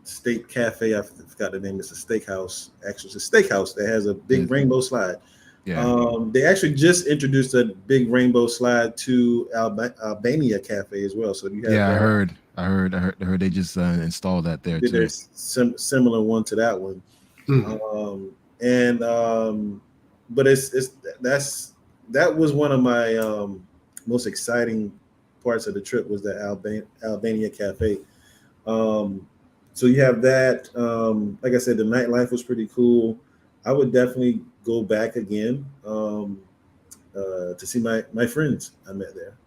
State Cafe. I forgot the name. It's a steakhouse. Actually, it's a steakhouse that has a big rainbow slide. Yeah. They actually just introduced a big rainbow slide to Albania Cafe as well. So you have I heard they just installed that there too. There's similar one to that one. But that was one of my most exciting parts of the trip was the Albania Cafe. So you have that. Like I said, the nightlife was pretty cool. I would definitely go back again to see my friends I met there.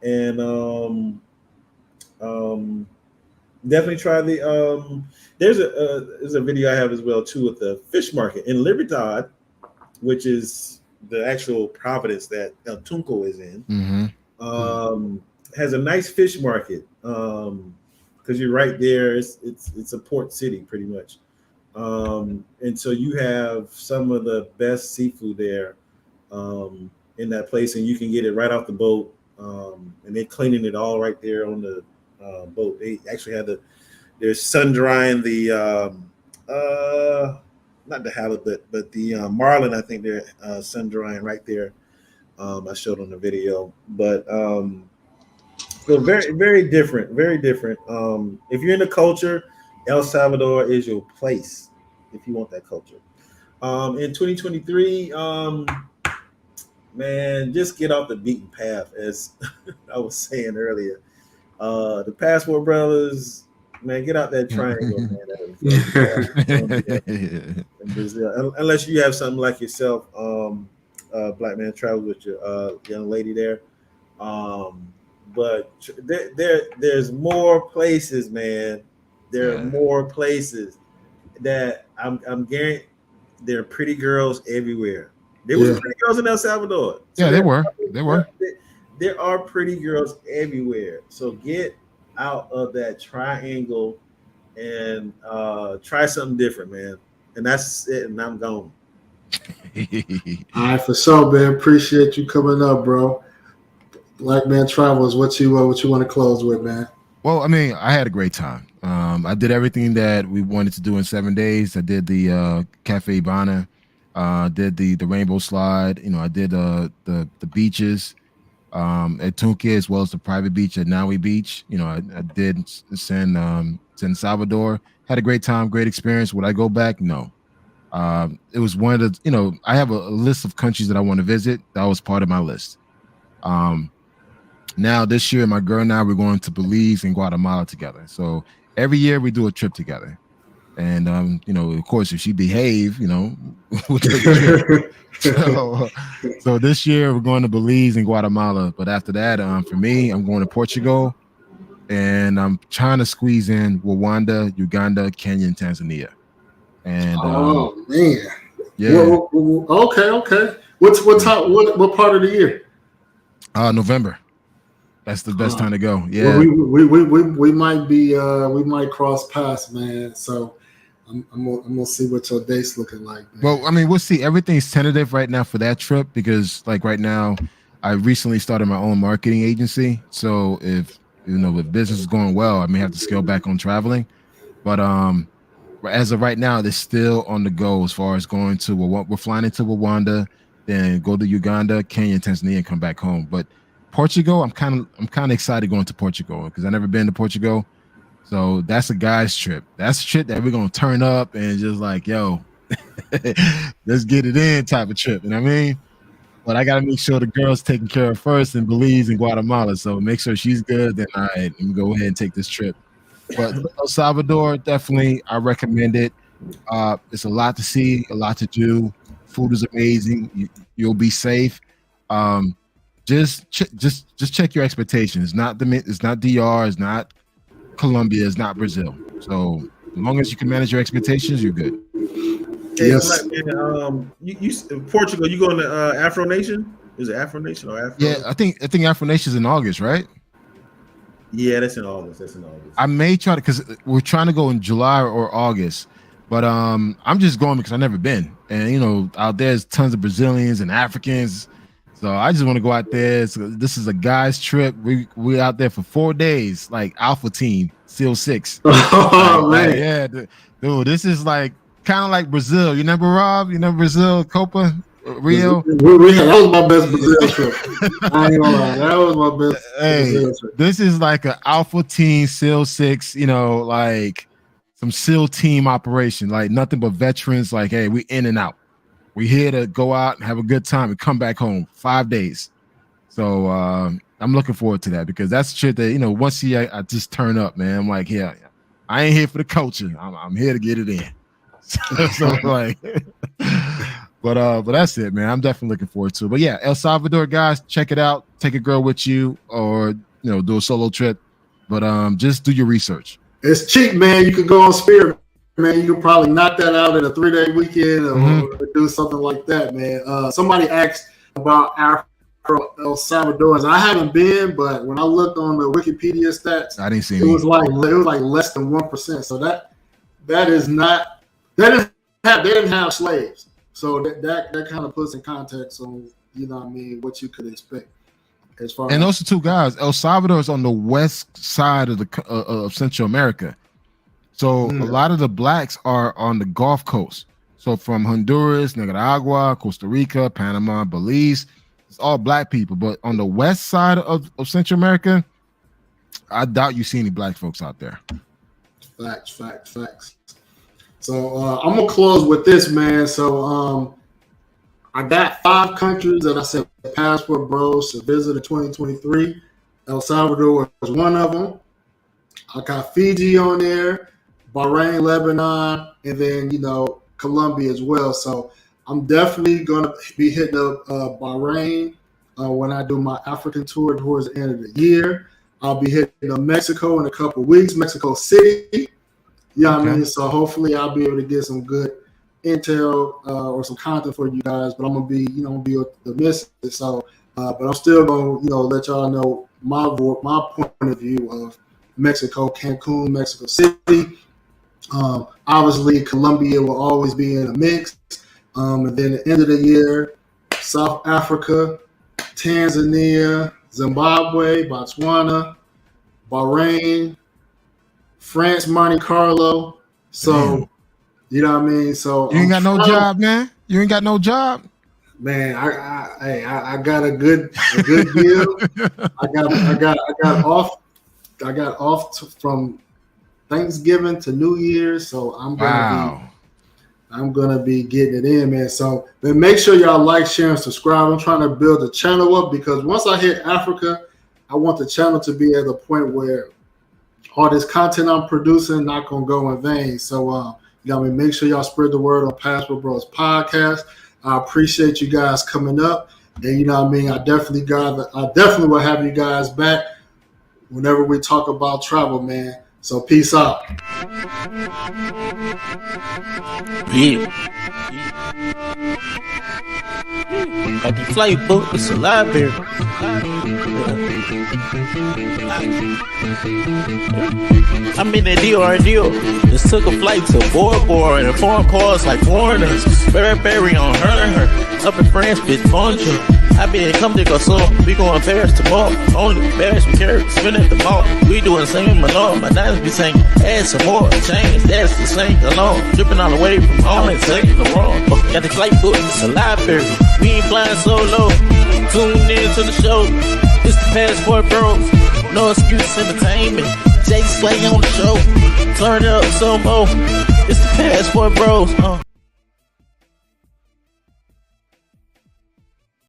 And definitely try the there's a video I have as well too with the fish market in Libertad, which is the actual province that El Tunco is in. Has a nice fish market because you're right there. It's a port city pretty much, and so you have some of the best seafood there in that place, and you can get it right off the boat. And they're cleaning it all right there on the boat. They actually had they're sun drying the not the halibut, but the marlin. I think they're sun drying right there. I showed on the video, but so very, very different, very different. If you're in the culture, El Salvador is your place if you want that culture. In 2023, man, just get off the beaten path, as I was saying earlier. The Passport Brothers, man, get out that triangle, man. In Brazil. Unless you have something like yourself, Black Man Travel with your young lady there. But there's more places, man. There are more places that I'm guaranteed there are pretty girls everywhere. There was pretty girls in El Salvador. So they were. There are pretty girls everywhere. So get out of that triangle and try something different, man. And that's it. And I'm gone. All right, for sure, man. Appreciate you coming up, bro. Black Man Travels, what you want to close with, man? Well, I mean, I had a great time. I did everything that we wanted to do in 7 days. I did the Cafe Ibana, did the rainbow slide. I did the beaches at Tunque as well as the private beach at Naui Beach. I did San Salvador. Had a great time, great experience. Would I go back? No. It was one of the, I have a list of countries that I want to visit. That was part of my list. Now this year, my girl and I, we're going to Belize and Guatemala together. So every year we do a trip together. And, of course, if she behave, we'll take a trip. So this year we're going to Belize and Guatemala. But after that, for me, I'm going to Portugal. And I'm trying to squeeze in Rwanda, Uganda, Kenya, and Tanzania. And oh man, yeah, okay. What part of the year? November. That's the best time to go. Well, Yeah. we might be we might cross paths, man. So I'm gonna see what your date's looking like, man. Well, I mean, we'll see. Everything's tentative right now for that trip because, like, right now, I recently started my own marketing agency. So if business is going well, I may have to scale back on traveling. But as of right now, they're still on the go as far as going to. We're flying into Rwanda, then go to Uganda, Kenya, Tanzania, and come back home. But Portugal, I'm kind of excited going to Portugal because I've never been to Portugal. So that's a guy's trip. That's a trip that we're gonna turn up and just like, yo, let's get it in type of trip. You know what I mean? But I gotta make sure the girl's taken care of first in Belize and Guatemala. So make sure she's good. Then all right, let me go ahead and take this trip. But El Salvador, definitely, I recommend it. It's a lot to see, a lot to do. Food is amazing. You'll be safe. Just check your expectations. It's not DR. It's not Colombia. It's not Brazil. So as long as you can manage your expectations, you're good. Hey, Yes. You Portugal. You going to Afro Nation? Is it Afro Nation or Afro? Yeah, I think Afro Nation's in August, right? Yeah, that's in August. I may try to because we're trying to go in July or August, but I'm just going because I've never been, and out there's tons of Brazilians and Africans, so I just want to go out there. So this is a guy's trip. We out there for 4 days, like Alpha Team, SEAL 6. Oh man, yeah, dude, this is like kind of like Brazil. You remember Rob? You remember Brazil, Copa, Rio? That was my best Brazil trip. I ain't gonna lie, that was my best Brazil trip. This is like an Alpha Team, SEAL 6. Like some SEAL team operation. Like nothing but veterans. Like, hey, we in and out. We here to go out and have a good time and come back home. 5 days. So I'm looking forward to that because that's shit that once I just turn up, man. I'm like, yeah, I ain't here for the culture. I'm here to get it in. So like, but that's it, man. I'm definitely looking forward to it. But yeah, El Salvador, guys, check it out. Take a girl with you, or do a solo trip. But just do your research. It's cheap, man. You could go on Spirit, man. You could probably knock that out in a 3-day weekend or do something like that, man. Somebody asked about El Salvador. I haven't been, but when I looked on the Wikipedia stats, I didn't see it was like less than 1%. So that is not they didn't have slaves. So that kind of puts in context on what I mean, what you could expect as far. And those are two guys. El Salvador is on the west side of Central America, so a lot of the blacks are on the Gulf Coast. So from Honduras, Nicaragua, Costa Rica, Panama, Belize, it's all black people. But on the west side of Central America, I doubt you see any black folks out there. Facts. So I'm gonna close with this, man. So I got 5 countries that I said passport bros to visit in 2023. El Salvador was one of them. I got Fiji on there, Bahrain, Lebanon, and then Colombia as well. So I'm definitely gonna be hitting up Bahrain when I do my African tour towards the end of the year. I'll be hitting up Mexico in a couple of weeks, Mexico City. Yeah, okay. I mean, so hopefully I'll be able to get some good intel or some content for you guys. But I'm gonna be, be with the missus. So, but I'm still gonna, let y'all know my point of view of Mexico, Cancun, Mexico City. Obviously, Colombia will always be in a mix. And then at the end of the year, South Africa, Tanzania, Zimbabwe, Botswana, Bahrain, France, Monte Carlo. So, you know what I mean? So you ain't got no job, man. You ain't got no job. Man, I got a good deal. I got off from Thanksgiving to New Year's, so I'm gonna be getting it in, man. So then make sure y'all like, share, and subscribe. I'm trying to build the channel up because once I hit Africa, I want the channel to be at a point where all this content I'm producing not gonna go in vain. So make sure y'all spread the word on Passport Bros podcast. I appreciate you guys coming up, and I definitely will have you guys back whenever we talk about travel, man. So peace out. Yeah. Got the flight book, it's a library. I'm in the DRDO. Just took a flight to Bora Bora and foreign parts like foreigners. Berry on her. Up in France, bitch, bonjour. I been come to go so we going Paris tomorrow. Only Paris we carry, spin at the mall. We doing singing Malone. My diamonds be saying, add some more change. That's the same alone. Dripping all the way from home and taking the wrong. Got the flight book, it's a library. We ain't flying solo. Tune in to the show. It's the Passport Bros. No excuse entertainment. Jay Slay on the show. Turn it up some more. It's the Passport Bros.